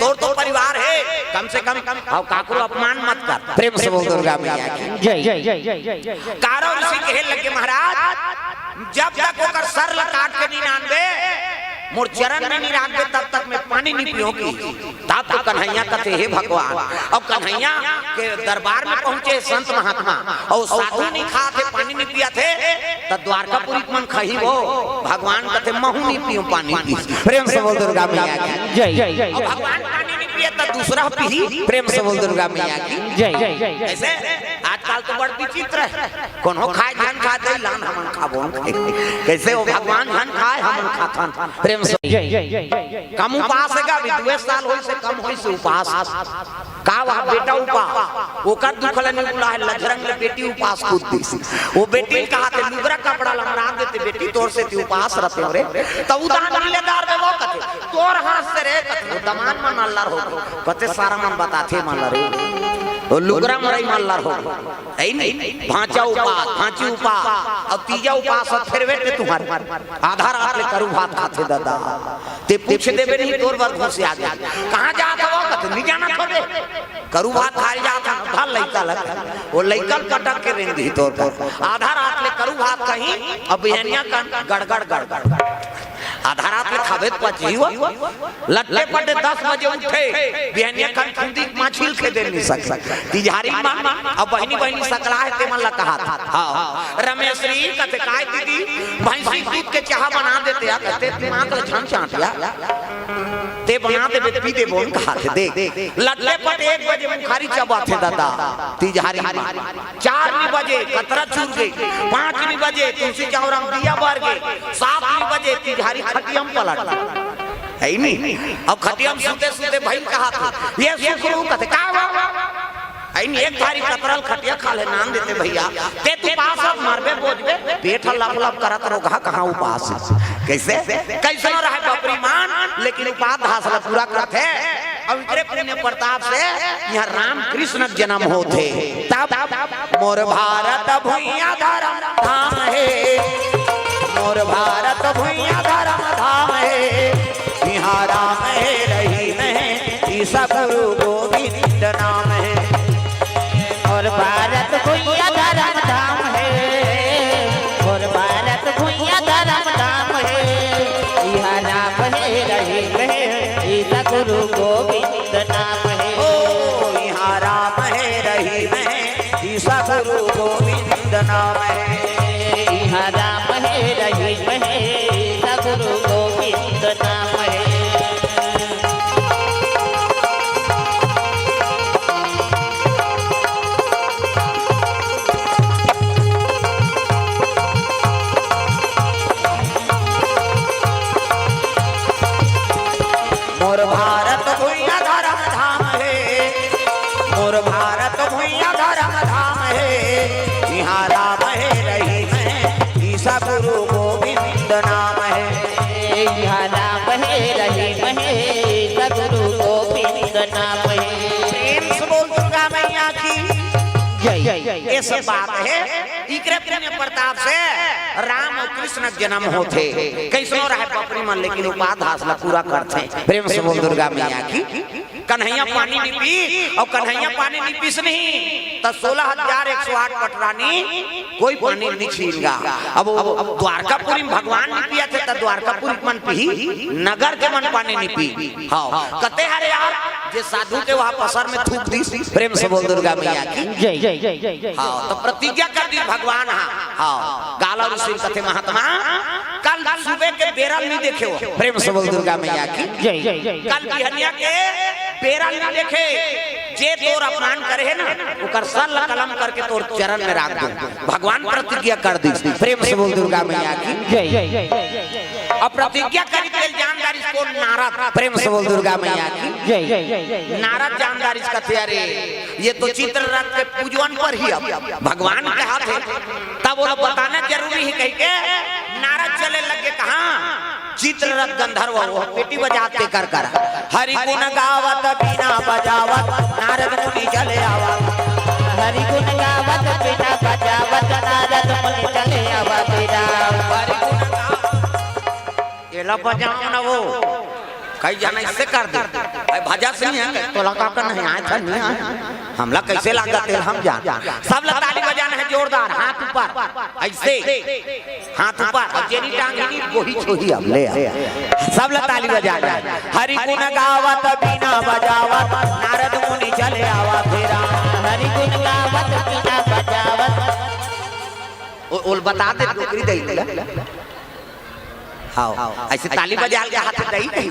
तो परिवार है कम से कम और काकरो अपमान मत कर प्रेम से बोल दुर्गा मैया की जय कारो ऋषि कहे लगे महाराज जब तक ओकर सर ल काट के नहीं नानबे मोर चरण में नहीं राख दे तब तक मैं पानी नहीं पियोगी तब तो कन्हैया कहते हे भगवान और कन्हैया के दरबार में पहुंचे संत महात्मा और साधु नहीं खाते पानी नहीं पिया थे तब द्वारकापुरी मन खही वो भगवान कहते महू नहीं पियो पानी पी प्रेम से बोल दुर्गा मैया की जय और भगवान पानी नहीं पिए तब दूसरा पी प्रेम से बोल दुर्गा मैया की जय ऐसे आजकल तो बड़ विचित्र है कौन हो खाए धन खा दे लान हमन खाबो कैसे वो भगवान धन खाए हमन खाथन प्रेम से कम उपास है भी 2 साल होई से कम होई से उपास का वह बेटा उपास ओकर दुखल नहीं बुला है लजरंग ले बेटी उपास खुद दी वो बेटी कहा थे लुगरा कपड़ा लमरा देते बेटी तोर से ती उपास रहते रे तो उदान मिलेदार दे वो कथे तोर हाथ से रे कथे दमान मन अल्लाह हो कते सारा मन बताथे मन रे ओ लुगरा मरई मल्लार हो ऐ नहीं भांचा उपास भांची उपास अब तीजा उपास फिर बेटे तुम्हारे आधा रात ले करू भात खाते दादा ते पूछ देबे नहीं तोर बर घुस आ गया कहां जात हो कत नहीं जाना थोड़े करू भात खाई जात धल लइका लग वो लइकल कटक के रेंदी तोर पर आधा रात ले करू भात कहीं अब बिहनिया गड़गड़ गड़गड़ आधा रात में खावे पचियो लट्टे पटे 10 बजे उठे बिहनिया कन खुंदी माछिल के दे नहीं सक तिजारी मां अब बहनी बहनी सकला है ते मन ला कहा था हां रमेश री कते काय दीदी भैंसी दूध के चाह बना देते आ कहते दिमाग ला छन चाटिया ते बना दे पी दे बोन कहा थे देख लट्टे पटे 1 बजे मुखारी चबा थे दादा तिजारी 4 बजे कतरा चूर गई 5 बजे तुलसी चौरम दिया बर गई 7 बजे तिजारी खटियम पलट है नहीं अब खटियम सुते सुते भाई कहा था ये सुकरू कहते का आई नहीं एक थारी कतरल खटिया खा ले नाम देते भैया ते तू पास अब मरबे बोझबे पेट लप लप करत रोगा कहां उपास कैसे कैसे न रहे बपरी मान लेकिन उपास हासिल पूरा करत है अब इतरे पुण्य प्रताप से यहाँ राम कृष्ण जन्म होते तब मोर भारत भुइया धर्म धाम है मोर भारत भुइया धर्म धाम है यहाँ राम है रही में ईसा गुरु गोविंद नाम है और भारत भुइया धर्म धाम है और भारत भुइया धर्म धाम है यहाँ राम है रही में ईसा गुरु गोविंद नाम है ओ यहाँ राम है रही में ईसा गुरु गोविंद नाम है यहाँ राम है रही में ईसा गुरु गोविंद नाम है मोर भारत भुइया धर्म धाम है मोर भारत भुइया धर्म धाम है यहाँ राम है रही है ईसा गुरु गोविंद नाम है यहाँ राम है रही में ईसा गुरु गोविंद नाम है प्रेम से बोल दुर्गा मैया की जय जय जय ये सब बात है इकरे पुण्य प्रताप से राम और कृष्ण जन्म होते कैसनो रहे पपरी मन लेकिन उपाध हासिल पूरा करते प्रेम से बोल दुर्गा मैया की कन्हैया पानी नहीं पी और कन्हैया पानी नहीं पीस नहीं तो 16,108 पटरानी कोई पानी नहीं छीनगा अब द्वारकापुरी में भगवान नहीं पिया थे तो द्वारकापुरी मन पी नगर के मन पानी नहीं पी हाँ कते हरे यार जे साधु के वहां पसर में थूक दी प्रेम से बोल दुर्गा मैया की जय जय जय जय जय हाँ तो प्रतिज्ञा कर दी भगवान हाँ गाला ऋषि कथे महात्मा कल सुबह के बेरल नहीं देखे हो प्रेम से बोल दुर्गा मैया की जय जय जय कल बिहनिया के बेरल नहीं देखे जे तोर अपमान करे है ना ओकर सल कलम करके तोर चरण में रख दो भगवान प्रतिज्ञा कर दी प्रेम से बोल दुर्गा मैया की जय जय जय जय और प्रतिज्ञा करी तेल जानदारी को नारद प्रेम से बोल दुर्गा मैया की जय जय जय जय नारद जानदारी का तैयारी ये तो चित्र रथ के पूजन पर ही अब भगवान के हाथ है तब वो बताना जरूरी है कह के नारद चले लगे कहा चित्ररथ गंधर्व वो पेटी बजाते कर कर हरि गुण गावत बीना बजावत नारद मुनि चले आवत हरि गुण गावत बिना बजावत नारद मुनि चले आवत हरि गुण गावत ये ला बजाओ ना वो कई जाना इससे कर दे भाई भजा से नहीं है तो लगा कर नहीं आया था नहीं आया हमला कैसे लगा तेल हम जान सब ला ताली बजाना है जोरदार हाथ ऊपर ऐसे हाथ ऊपर और जेनी टांगी गोही छोही अब ले सब ला ताली बजाना है हरि गुण गावत बीना बजावत नारद मुनि चले आवा फेरा हरि गुण गावत बिना बजावत ओल बता दे टोकरी दे हाँ ऐसे ताली बजा के हाथ दई कही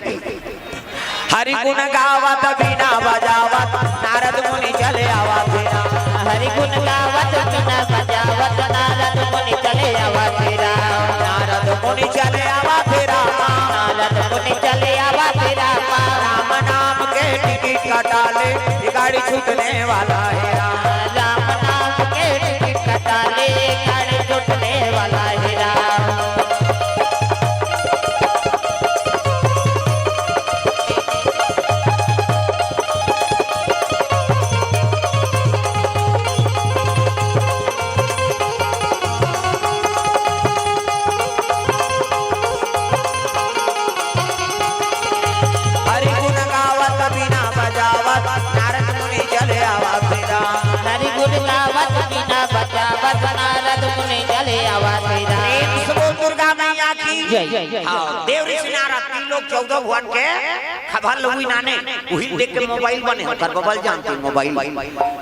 हरि गुण गावत बीना बजावत नारद मुनि चले आवा फेरा हरि गुण गावत बिना बजावत नारद मुनि चले आवा फेरा नारद मुनि चले आवा फेरा नारद मुनि चले आवा फेरा राम नाम के टिकट कटा ले ये गाड़ी छूटने वाला है राम नाम के टिकट कटा ले गाड़ी छूटने वाला है हरि गुण गावत बिना बजावत नारद मुनि चले आवा फेरा हरि गुण गावत बिना बजावत नारद मुनि चले आवा फेरा दुर्गा मैया की जय जय जय हाँ देव ऋषि नारद 3 लोग 14 भुवन के खबर लुई नाने वही देख के मोबाइल बने कर बबल जानते मोबाइल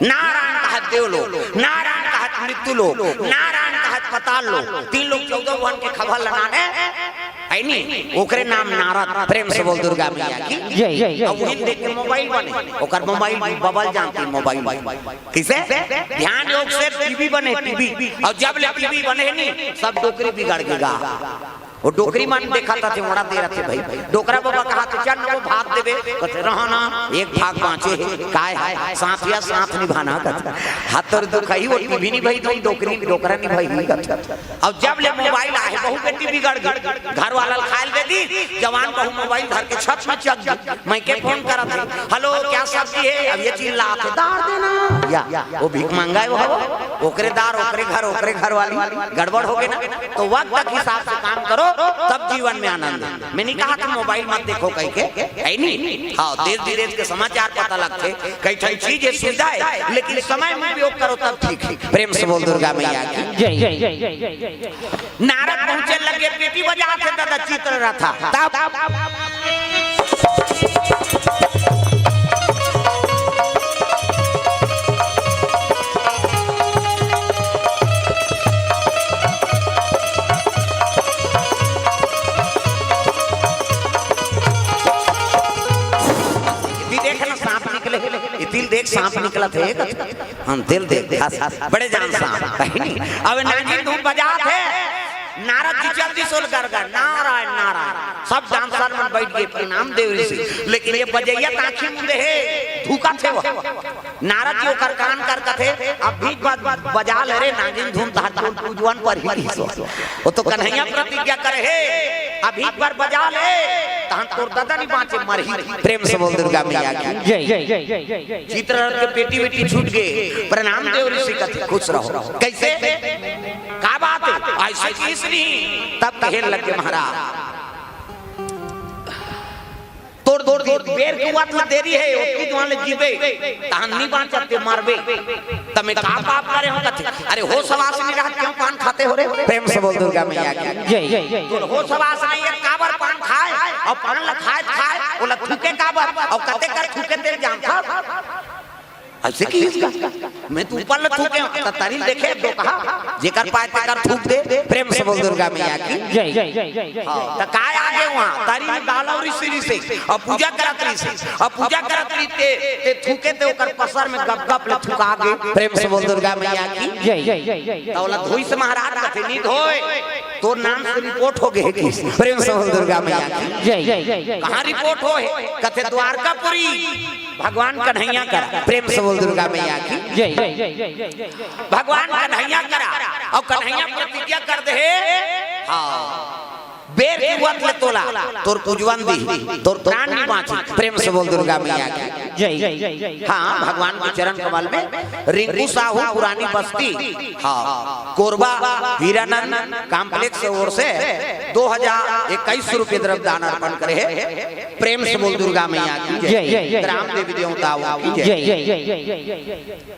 नारायण कहत देव लोग नारायण कहत मृत्यु लोग नारायण कहत पताल लोग 3 लोग 14 भुवन के खबर लगाने है नी ओकरे नाम नारद प्रेम से बोल दुर्गा मैया की जय जय जय अब वही देख के मोबाइल बने ओकर मोबाइल बबल जानती मोबाइल किसे ध्यान योग से टीवी बने टीवी और जब ले टीवी बने नी सब डोकरी बिगड़ गया वो डोकरी मान देखा था उड़ा दे रहे थे भाई डोकरा बाबा कहा तो चल वो भात साथ देबे कहते रहना एक भाग बाँचे काय है साथ या साथ निभाना कहते हाथर दुखाई वो टीवी नहीं भाई तो डोकरी डोकरा नहीं भाई कहते अब जब ले मोबाइल आए बहू के टीवी गड़ गई घर वाला खाइल दे दी जवान बहू मोबाइल धर के छत में चक गई मैं के फोन करा था हेलो क्या सब्जी है अब ये चीज ला के दार देना या वो भीख मांगा है वो ओकरे दार ओकरे घर वाली गड़बड़ हो गई ना तो वक्त के हिसाब से काम करो तब जीवन में आनंद है। मैंने कहा कि मोबाइल मत देखो कहीं के है नहीं हाँ देश विदेश के समाचार पता लगते कई कई चीजें सुविधा है लेकिन समय में उपयोग करो तब ठीक है। प्रेम से बोल दुर्गा मैया की जय जय जय जय जय जय। नारद पहुंचे लगे पेटी बजा के दादा चित्र रहा था दिल देख सांप निकला थे हम दिल देख बड़े जान सांप अब नागिन धूप बजा थे नारद जी जल्दी सोल कर नारायण नारायण सब डांसर में बैठ गए प्रणाम देव ऋषि लेकिन ये बजैया ताखी मुंडे है धूका थे वो नारद जी ओकर कान कर कथे अब बीच बात बजा ले रे नागिन धूम तहत पूजवन पर ही वो तो कन्हैया प्रतिज्ञा करे है अभी पर बजा ले तहन तोर दादा नहीं बाँचे मरही। प्रेम से बोल दुर्गा मैया की जय जय जय जय जय जय। चित्ररथ के पेटी बेटी छूट गए प्रणाम देव ऋषि कथे खुश रहो कैसे का बात है ऐसे किस नहीं तब कहने लगे महाराज तोड़ तोड़ बेर के बात में देरी है ओकी दुआ ले जीवे तहन नहीं बाँचते मरबे तमे का पाप करे हो कथे अरे हो सवास नहीं रहा क्यों पान खाते हो रे। प्रेम से बोल दुर्गा मैया की जय जय जय। तो हो सवास नहीं है काबर पान खाए और पान ला खाए ओला थूके काबर और कते कर थूके तेरे जान था ऐसे की इसका मैं तू ऊपर थूके तारील देखे दो कहा जेकर पाए ते कर थूक दे। प्रेम से बोल दुर्गा मैया की जय जय जय जय जय। त काय आगे वहां तारील डाला और श्री से और पूजा करत रही से और पूजा करत रही ते थूके ते ओकर पसर में गप गप ले थूका गे। प्रेम से बोल दुर्गा मैया की जय जय जय जय जय। तौला धोई से महाराज कथे नी धोए तो नाम से रिपोर्ट हो गए की। प्रेम से बोल दुर्गा मैया की जय जय जय जय। कहां रिपोर्ट होए कथे द्वारकापुरी भगवान कन्हैया करा। प्रेम से बोल दुर्गा मैया की जय जय जय जय जय जय। भगवान कन्हैया करा और कन्हैया प्रतिज्ञा कर दे हां बेर की बात ले तोला तोर पूजवन दी तोर प्राण नहीं बाँची। प्रेम से बोल दुर्गा मैया की जय जय जय जय। हाँ भगवान के चरण कमल में रिंकू साहू पुरानी बस्ती हाँ कोरबा हीरानंद कॉम्प्लेक्स ओर से 2021 रुपये द्रव्य दान अर्पण करे है। प्रेम से बोल दुर्गा मैया की जय। राम देवी देवताओं की जय जय जय जय जय।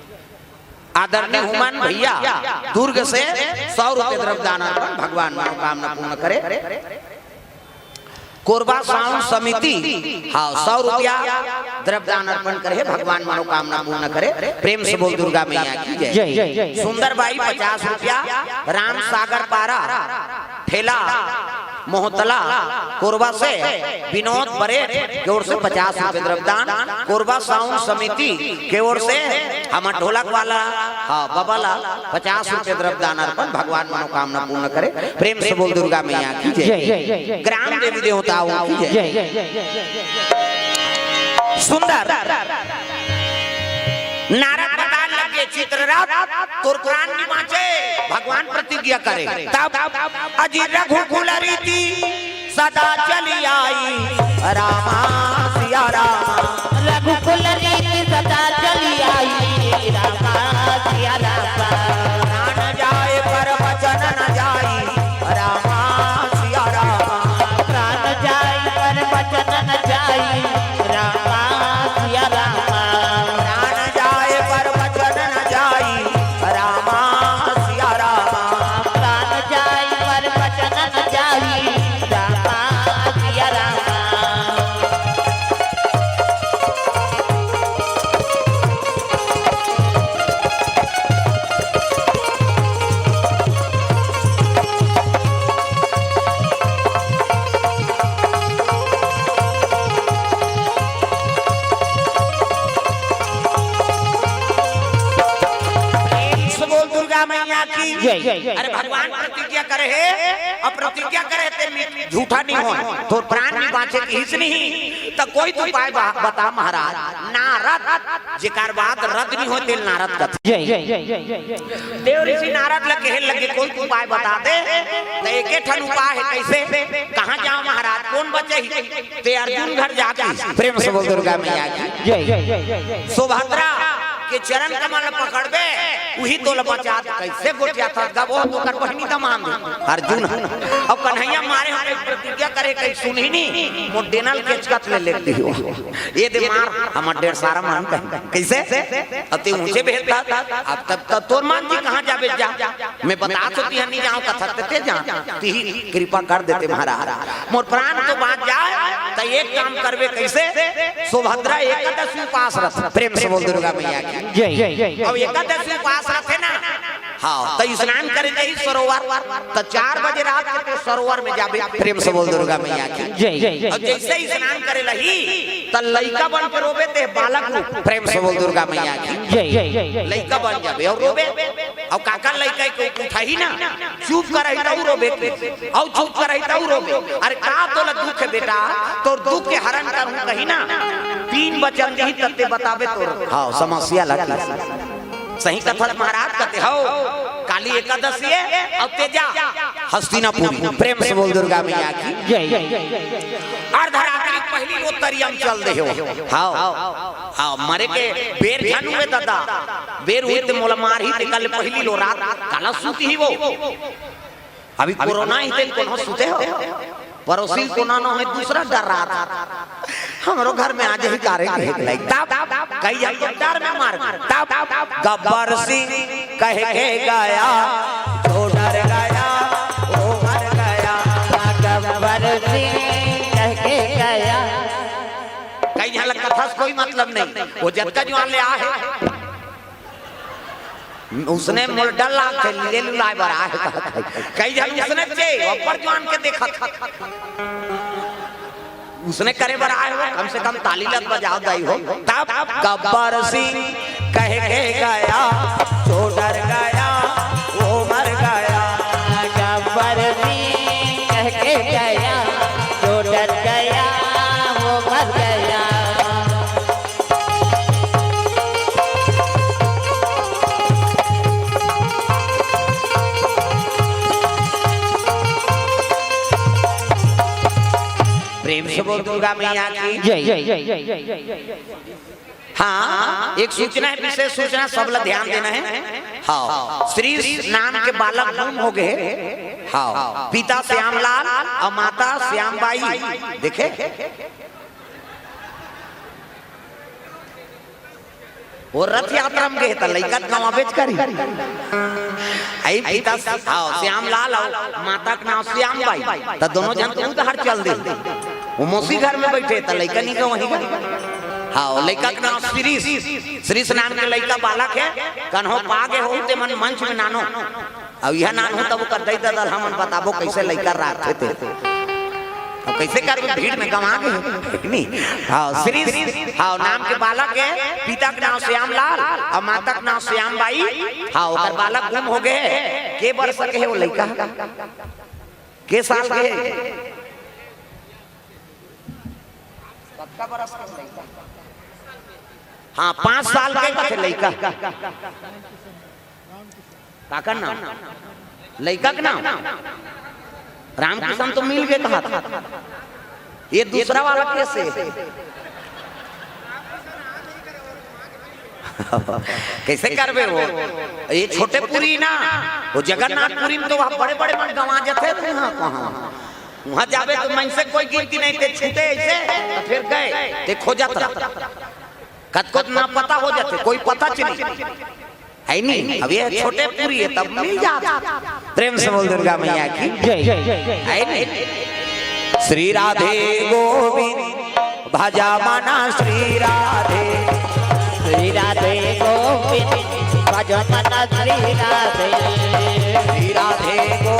आदरणीय हुमान भैया दुर्ग से 100 रुपये द्रव्य दान अर्पण भगवान मनोकामना पूर्ण करे। कोरबा साउंड समिति हाँ 100 रुपया द्रव्य दान अर्पण करे भगवान मनोकामना पूर्ण करे। प्रेम से बोल दुर्गा मैया की जय। सुंदर बाई 50 रुपया राम सागर पारा ठेला मोहतला कोरबा से विनोद बरे की ओर से 50 रुपये द्रव्यदान। कोरबा साउंड समिति की ओर से हमारा ढोलक वाला हाँ बबला 50 रुपये द्रव्यदान अर्पण भगवान मनोकामना पूर्ण करे। प्रेम से बोल दुर्गा मैया की जय। ग्राम देवी देवताओं की जय। सुंदर नारद बताने लगे चित्ररथ तोर कुरान की बाँचे भगवान प्रतिज्ञा करे तब अजी रघुकुल रीति सदा चली आई रामा सिया रामा रघुकुल रीति सदा चली आई रामा सिया रामा। प्राण जाए पर वचन न जाई रामा सिया रामा। प्राण जाई पर वचन न जाई रामा सिया रामा। प्राण जाए पर वचन न जाई रामा सिया रामा। प्राण जाई पर वचन न जाई रामा सिया रामा। की जय जय अरे भगवान प्रतिज्ञा करे है और प्रतिज्ञा करे ते झूठा नहीं हो तो प्राण भी बाँचे की हिस्स नहीं तो कोई तो उपाय बता महाराज। नारद जेकर बात रद्द नहीं हो तेल नारद का जय जय जय जय जय देव ऋषि नारद लगे लगे कोई उपाय बता दे तो एक ठन उपाय है कैसे कहाँ जाओ महाराज कौन बचे ते अर्जुन घर जाके प्रेम से बोल दुर्गा मैया की जय जय जय जय जय सुभद्रा के चरण कमल पकड़बे वही तो बचा कैसे गोटिया था गबो तो कर बहनी दमान अर्जुन अब कन्हैया मारे हम प्रतिज्ञा करे कहीं सुनी नहीं मोर डेनल के चकत ले लेती हो ये दे मार हमर डेढ़ सारा मान कैसे अब ते ऊंचे भेजता अब तब तोर मान जी कहां जाबे जा मैं बता सकती है नहीं जाऊं कथक ते जा ती कृपा कर देते महाराज मोर प्राण तो बात जाए तो एक काम करबे कैसे सुभद्रा एकादशी उपास रथ प्रेम से बोल दुर्गा मैया की जय जय जय अब एकादशी उपास रखे ना हाँ तो स्नान करे जाई सरोवर तो 4 बजे रात के सरोवर में जाबे प्रेम से बोल दुर्गा मैया की जय जय अब जैसे ही स्नान करे लही तो लइका बन के रोबे ते बालक रूप प्रेम से बोल दुर्गा मैया की जय जय जय जय लइका बन जाबे और रोबे अब काका लइका को उठाई ना चुप करही तो रोबे और चुप करही तो रोबे अरे का तोला दुख है बेटा तोर दुख के हरण करूं कहीं ना 3 वचन ही तत्ते बताबे तोर हां समस्या लगी सही कथा महाराज कहते हो काली एकादशी है अब तेजा हस्तिनापुर प्रेम से बोल दुर्गा मैया की जय जय जय जय अर्धरात्रि पहली लोतरियम चल दे हो हां हां मरे के बेर जानू में दादा बेर हुई ते मोला मार ही ते कल पहली लो रात काला सूती ही वो अभी कोरोना ही ते कोनो सूते हो पड़ोसी को ना है दूसरा डर रहा था हमरो घर में आज ही कारे लाइक तब कई जाई डर में मार तब गब्बर सिंह कह के गया तो डर गया ओ मर गया गब्बर सिंह कह के गया कई यहाँ कथा से कोई मतलब नहीं वो जब तक जवान ले आ है उसने मुर्डा लाख ले लाए बरा है कई जन उसने चे ऊपर जवान के देखा उसने करे बरा है कम से कम ताली लग बजाओ दाई हो तब गब्बर सिंह कह के गया तो डर गया वो मर गया गब्बर सिंह कह के गया तो डर गया वो मर गया प्रेम से बोल दुर्गा मैया की जय जय जय जय जय जय जय हाँ एक सूचना है विशेष सूचना सब लोग ध्यान देना है हाँ श्री नाम के बालक गुम हो गए हाँ पिता श्यामलाल और माता श्यामबाई देखे वो रथ यात्रा में गए थे लइका गाँव बेच करी आई पिता हाँ श्यामलाल और माता का नाम श्यामबाई तो दोनों जन तो हर चल दे वो मौसी घर में बैठे थे लइका नहीं का वहीं हाँ लइका का नाम श्री नाम के लइका बालक है कन्हो पागे हो ते मन मंच में नानो अब यह नानो तब कर दई दल हमन बताबो कैसे लइका राखे थे अब कैसे कर भीड़ में गवा गए नहीं हाँ श्री हाँ नाम के बालक है पिता का नाम श्यामलाल और माता का नाम श्यामबाई हाँ ओकर बालक गुम हो गए के वर्ष के है वो लइका के साल के हाँ 5 साल के लइका काका नाम लइका का नाम रामकृष्ण तो मिल गए कहा था ये दूसरा वाला कैसे कैसे करबे वो ये छोटे पुरी ना वो जगन्नाथपुरी में तो वहाँ बड़े बड़े मन गंवा जाते थे कहाँ वहाँ जावे तो मन से कोई गिनती नहीं थे छूटे ऐसे फिर गए ते खो जाता कत ना पता हो जाते कोई पता नहीं है नहीं अब ये छोटे पूरी है तब मिल जाता प्रेम से बोल दुर्गा मैया की जय जय जय है नहीं श्री राधे गोविंद भजा मना श्री राधे गोविंद भजा मना श्री राधे गो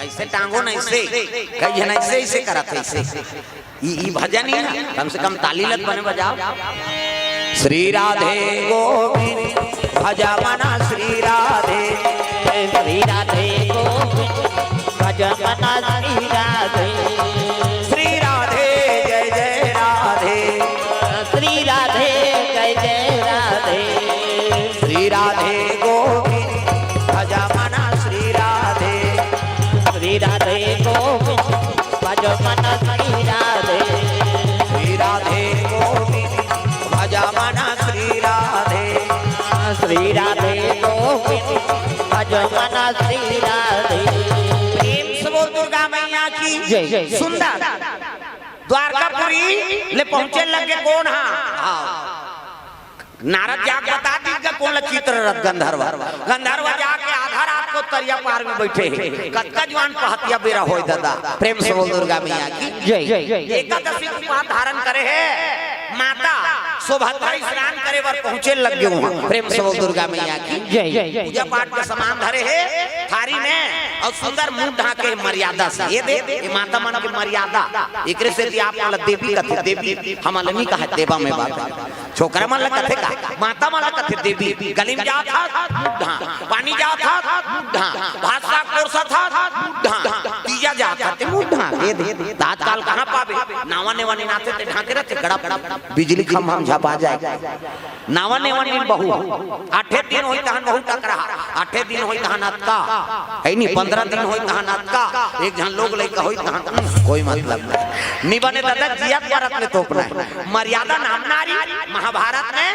ऐसे टांगो ना ऐसे कहीं ना ऐसे ऐसे करा था ऐसे ये भजन ही ना कम से कम ताली लग बने बजाओ श्री राधे गोविंद भजा मना श्री राधे श्री राधे गोविंद भज मना श्री राधे श्री राधे जय जय राधे श्री राधे जय जय राधे श्री राधे गोविंद भजा मना श्री राधे श्री राधे गोविंद भज मना श्री राधे श्री राधे गोविंद भजा मना श्री राधे श्री राधे गोविंद भज मना श्री राधे प्रेम से बोल दुर्गा मैया की जय जय जय सुंदर द्वारकापुरी ले पहुंचे लगे कौन हाँ नारद जाग बता दीजिए कौन चित्ररथ गंधर्व गंधर्व जाके आधा रात को तरिया पार में बैठे हैं कत्का जवान पहतिया बेरा होय दादा प्रेम से बोल दुर्गा मैया की जय जय जय एकादशी को पाठ धारण करे है माता सुभद्रा स्नान करे बर पहुंचे लग गए वहां प्रेम से बोल दुर्गा मैया की जय जय जय पूजा पाठ के सामान धरे है थारी में और सुंदर मुंह ढाके मर्यादा से ये दे ये माता मन की मर्यादा एकरे से आप वाला देवी कथे देवी हमल नहीं कहा देवा में बात छोकरा मन कथे का माता मन कथे देवी गली में जा था ढा पानी जा था ढा भाषा कोरसा था ढा तीजा जा था ते मुंह ढा दे दांत काल कहां पावे नावा नेवा नाते ते ढाके रखे गड़ा बिजली खंभा हम झपा जाए नावा नेवा बहु 8 दिन होई तहन बहु टकरा 8 दिन होई तहन अतका है नहीं 15 दिन होई तहन अतका एक जन लोग लइका होई तहन कोई मतलब नहीं निबने दादा जिया परत में तोपना है मर्यादा नाम नारी महाभारत में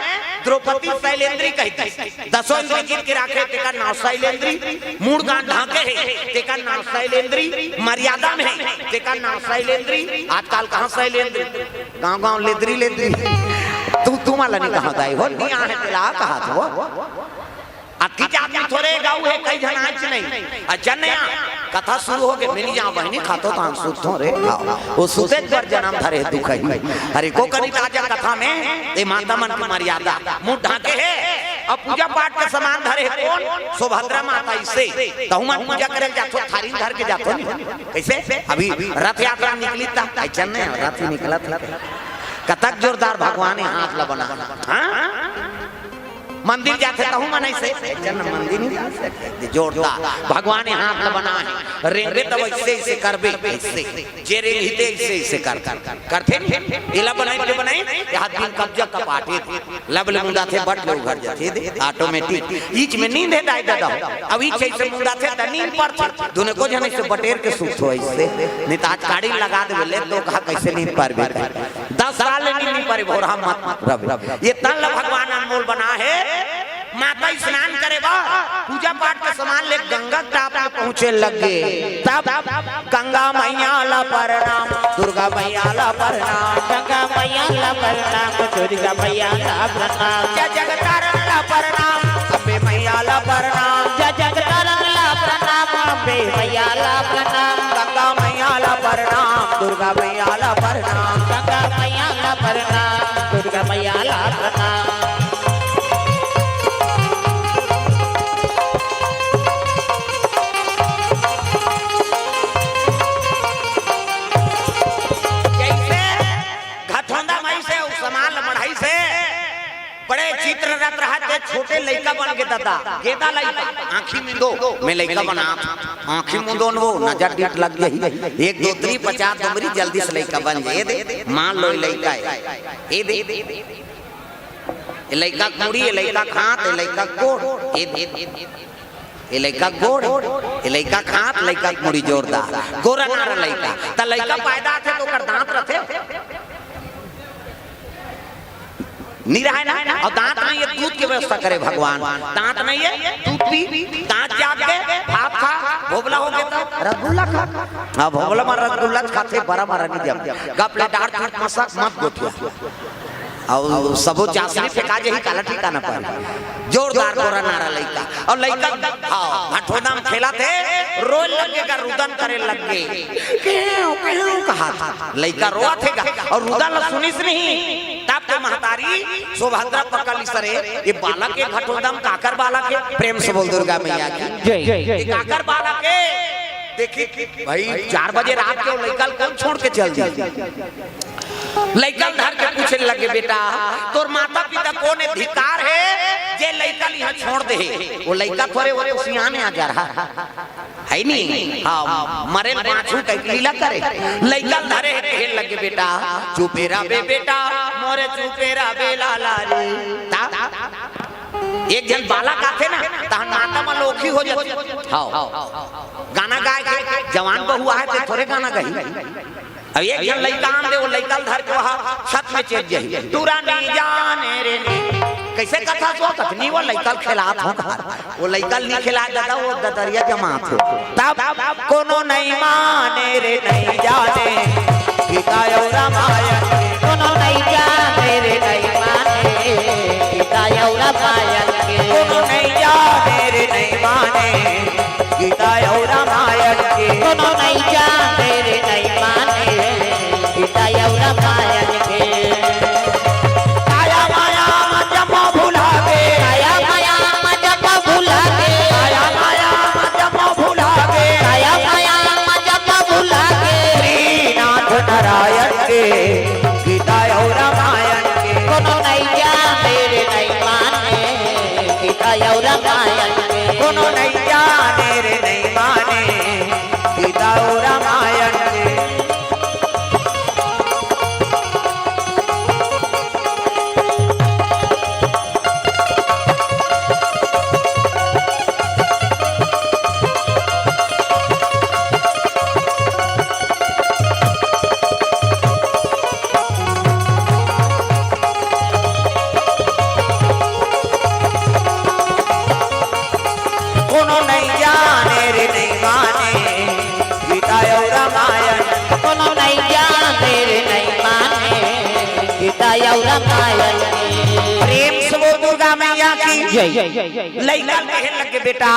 द्रौपदी शैलेंद्री कहती 10 इंद्री जीत के राखे तेका नाम शैलेंद्री मूड गांठ ढाके है तेका नाम शैलेंद्री मर्यादा में है तेका नाम शैलेंद्री आजकल कहां शैलेंद्री गांव-गांव लेद्री लेद्री तू माला नहीं कहा दाई हो नहीं आने तेला कहा तो अति जाति थोड़े गाँव है कई जन आज नहीं अजन्या कथा शुरू हो गए मेरी जहाँ बहनी खातो तो हम सुतो रे वो सुते पर जन्म धरे दुख है अरे को करी ताजा कथा में ये माता मन की मर्यादा मुंह ढाके है अब पूजा पाठ के सामान धरे है कौन सुभद्रा माता इसे तहु मन पूजा करे जातो थारी धर के जातो कैसे अभी रथ यात्रा निकली था अजन्या रथ निकला था कतक जोरदार भगवान ने हाथ ला बना हाँ मंदिर जाते कहूँ मन ऐसे जन्म मंदिर नहीं जा सकते जोरदार भगवान ने हाथ ला बना है रेंगे तो ऐसे ऐसे करबे ऐसे जेरे हिते ऐसे ऐसे करते इला बनाए के बनाए हाथ दिन कब्जा कपाटे लबल मुंडा थे बट लोग घर जाते दे ऑटोमेटिक ईच में नींद है दाई दादा अब ईच ऐसे मुंडा थे त नींद पर दोनों को जने से बटेर के सुख हो ऐसे नहीं तो आज काड़ी लगा दे ले तो कहा कैसे नींद पर 10 साल नींद नहीं पर भोरा मत रवि ये तन भगवान अनमोल बना है माता स्नान करे बा पूजा पाठ का सामान ले गंगा ताप में पहुंचे लगे तब गंगा मैया ला प्रणाम दुर्गा मैया ला प्रणाम गंगा मैया ला प्रणाम दुर्गा मैया ला प्रणाम जय जगतारण ला प्रणाम अम्बे मैया ला प्रणाम जय जगतारण ला प्रणाम अम्बे मैया ला प्रणाम गंगा मैया ला प्रणाम दुर्गा मैया ला प्रणाम गंगा मैया ला प्रणाम दुर्गा मैया ला प्रणाम बड़े चित्र रत रहा थे छोटे लड़का बन के दादा गेदा लड़का आंखी में दो मैं लड़का बना आंखी में दो वो नजर डीट लग गई 1 2 3 50 नंबरी जल्दी से लड़का बन जाए दे मान लो लड़का है ए दे ये लड़का कुड़ी ये लड़का खात ये लड़का गोड़ ये लड़का गोड़ ये लड़का खात लड़का कुड़ी जोरदार गोरा नारा लड़का त लड़का पैदा थे तो कर दांत रथे नहीं रहा ना और दांत नहीं है दूध की व्यवस्था करे भगवान दांत नहीं है दूध पी दांत जाग के भाप खा भोबला हो गया तो रसगुल्ला खा हाँ भोबला मार रसगुल्ला खाते बड़ा मारा नहीं जब गपले डार छूट मसाक मत गोठिया और सबो चासनी फेंका जे ही काला ठिकाना पर जोरदार गोरा नारा लइका और लइका हां भटोदाम खेला थे रोल लगे का रुदन करे लग गए क्यों क्यों कहा लइका रोआ थे और रुदन सुनिस नहीं तब तो महतारी सुभद्रा पकड़ी सरे ये बालक के भटोदाम काकर बालक के प्रेम से बोल दुर्गा मैया की जय जय जय काकर बालक के देखिए भाई 4 बजे रात के लइका कौन छोड़ के चल दी लइका धर के पूछने लगे बेटा तोर माता पिता कौन अधिकार है जे लड़का यहाँ छोड़ दे। वो लड़का थोड़े वो सियाने आ जा रहा है नहीं। हाँ मरे माछू का लीला करे लड़का धरे खेल लगे बेटा चुपेरा बे बेटा मोरे चुपेरा बे लाला रे। एक जन बाला गाथे ना तहन माता में लोखी हो जाती। हाँ गाना गाए के जवान बहुआ है तो थोड़े गाना गई। अब एक जन लड़का आम दे वो लड़का धर के वहां छत में चेप जाई तूरा नहीं जाने रे कैसे कथा सो तखनी वो लड़का खिलात हो वो लड़का नहीं खिला दादा वो ददरिया जमात हो तब कोनो नहीं माने रे नहीं जाने गीता और रामायण कोनो नहीं जाने रे नहीं माने गीता और रामायण के कोनो नहीं जाने रे नहीं माने गीता और रामायण के कोनो नहीं जाने रे नहीं माने गीता और रामायण के काया माया जब भुला के काया माया जब भुला के काया माया जब भुला के काया माया जब भुला के श्रीनाथ नारायण के गीता और रामायण के कोनो नहीं जाने रे नहीं माने गीता और रामायण के कोनो नहीं जाने रे नहीं माने गीता और रामायण के कोनो नहीं जाने रे नहीं माने गीता और रामायण कोनो नहीं जाने रे नहीं माने गीता और रामायण प्रेम से वो दुर्गा मैया की जय जय जय जय लइका कहे लगे बेटा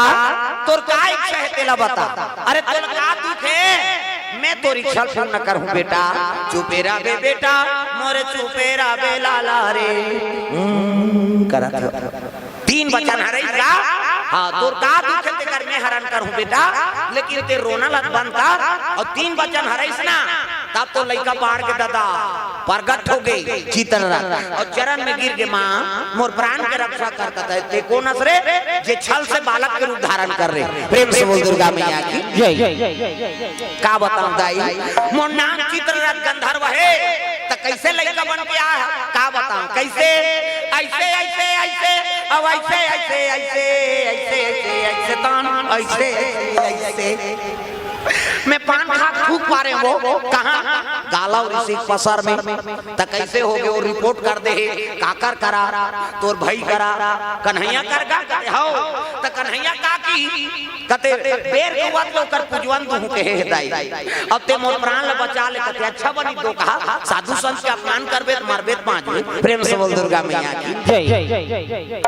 तोर का इच्छा है तेला बता। अरे तोर का दुख है मैं तोरी इच्छा पूर्ण करूं बेटा चुपेरा बे बेटा मोरे चुपेरा बे लाला रे करा तीन बचन हरेगा। हाँ तोर का दुख है कर मैं हरण करूं बेटा लेकिन ते रोना लग बनता और तीन बचन हरेस ना तब तो लइका बाहर के दादा प्रगट हो गई चितरा और चरण में गिर के मां मोर प्राण के रक्षा करता है ते कौन असरे जे छल से बालक के रूप धारण कर रहे। प्रेम से बोल दुर्गा मैया की जय जय जय जय जय का बताऊं दाई मोर नाम चित्ररथ गंधर्व है त कैसे लइका बन के आया का बताऊं कैसे ऐसे ऐसे ऐसे अब ऐसे ऐसे ऐसे ऐसे ऐसे ऐसे तान ऐसे ऐसे मैं पान खा थूक पा रहे वो कहां गाला और इसी पसर में त कैसे हो गए वो रिपोर्ट कर दे काकर करा तोर भाई करा कन्हैया करगा हो त कन्हैया का की कते बेर के बात लो कर पूजवन दू के दाई अब ते मोर प्राण ल बचा ले कते अच्छा बनी दो कहा साधु संत के अपमान करबे मारबे पांच प्रेम से बोल दुर्गा मैया की जय जय जय जय जय जय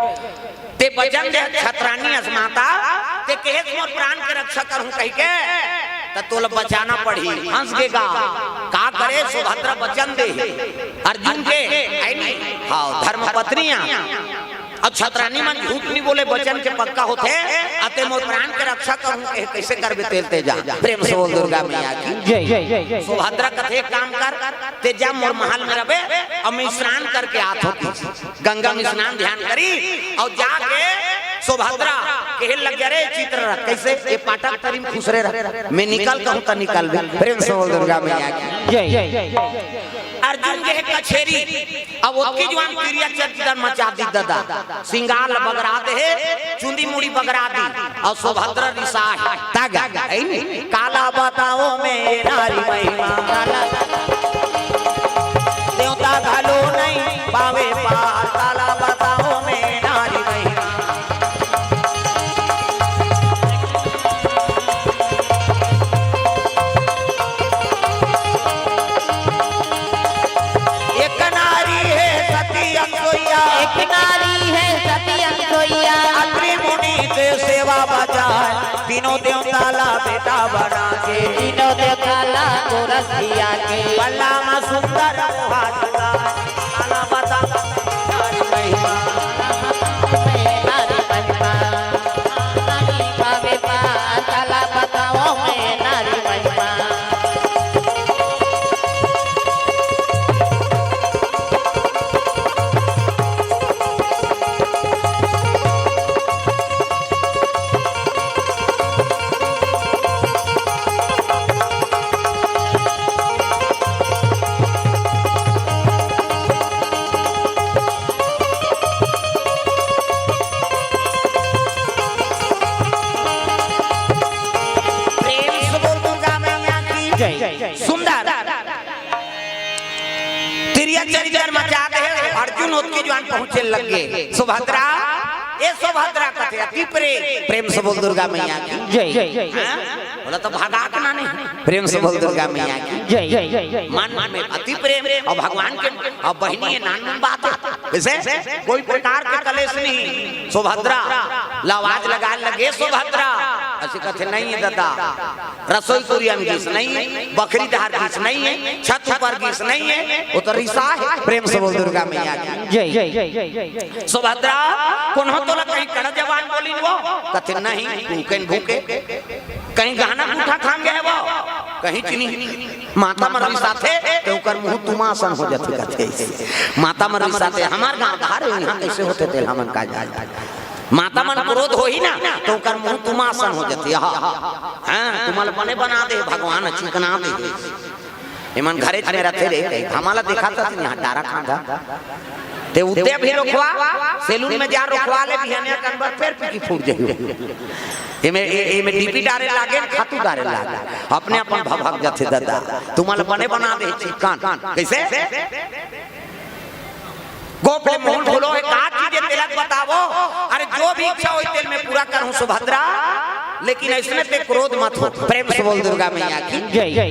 ते वचन दे छत्रानी अजमाता ते कहे मोर प्राण के रक्षा करूं कह के त तोला बचाना पड़ी हंस के गा का करे सुभद्रा वचन दे अर्जुन के आई नहीं हां धर्म पत्नियां अब छत्रानी मन झूठ नहीं बोले वचन के पक्का होते अते मोर प्राण के रक्षा करूं के कैसे करबे तेलते जा। प्रेम से बोल दुर्गा मैया की जय जय जय जय सुभद्रा कथे काम कर ते जा मोर महल में रहे अब मैं स्नान करके आत होती गंगा में स्नान ध्यान करी और जाके सुभद्रा कहे लग जा रे चित्र कैसे ये पाटक करीम खुसरे रह मैं निकल कहूं त निकल भी। प्रेम से बोल दुर्गा मैया की जय जय जय जय अर्जुन के कछेरी अब उसकी जवान क्रिया चर्चितन मचा दी दादा सिंगार बगरा दे चुंदी मुड़ी बगरा दी और सुभद्रा रिसा है तागा है नहीं काला बताओ मैं नारी महिमा देवता घालो नहीं पावे पार काला बताओ मैं नारी महिमा एक नारी है सती अंसोइया एक नारी है सती अंसोइया अत्रि मुनि से सेवा बजाए तीनों देवता ला बेटा बना के तीनों देवता ला गोरख दिया के बल्ला में सुंदर हाथला काला बता नारी महिमा नारी महिमा नारी पावे पार काला बताओ मैं नारी महिमा क्रिया चरित्र मचा दे अर्जुन उसके जवान पहुंचे लग गए सुभद्रा ये सुभद्रा कथे अति प्रेम से बोल दुर्गा मैया की जय जय जय जय बोला तो भागा के ना नहीं प्रेम से बोल दुर्गा मैया की जय जय जय जय मन में अति प्रेम और भगवान के और बहनी है नान बात है वैसे कोई प्रकार के कलेश नहीं सुभद्रा आवाज लगा लगे सुभद्रा ऐसे कथे नहीं है दादा रसोई कुरिया में गीस नहीं है बकरी दहार गीस नहीं है छत पर गीस नहीं है वो तो रिसा है प्रेम से बोल दुर्गा मैया की जय जय जय जय जय जय सुभद्रा कौन हो तो कहीं कड़ा जवान बोली वो कथे नहीं भूखे भूखे कहीं गहना अंगूठा खाम गए वो कहीं चीनी माता मरवी साथे तो कर मुंह तुमासन हो जाते कथे माता मरवी साथे हमार गांव धार यहां कैसे होते थे हमन का जा माता मन क्रोध हो ही ना तो कर मुंह तुमासन हो जाती हां तुमल बने बना दे भगवान चिकना दे इमन घरे में रहते रे हमारा देखा था यहां डारा खांदा ते उते भी रोकवा सैलून में जा रोकवा ले बिहानिया कनबर पैर पिकी फूट जाए एमे डीपी डारे लागे खातू डारे लागे अपने अपन भभक जाते दादा तुमल बने बना दे चिकन कैसे गोपले मुंह खोलो एक आठ चीजें तिलक बतावो अरे जो भी इच्छा हो तेल में पूरा करूं सुभद्रा लेकिन इसमें पे क्रोध मत हो प्रेम से बोल दुर्गा मैया की जय जय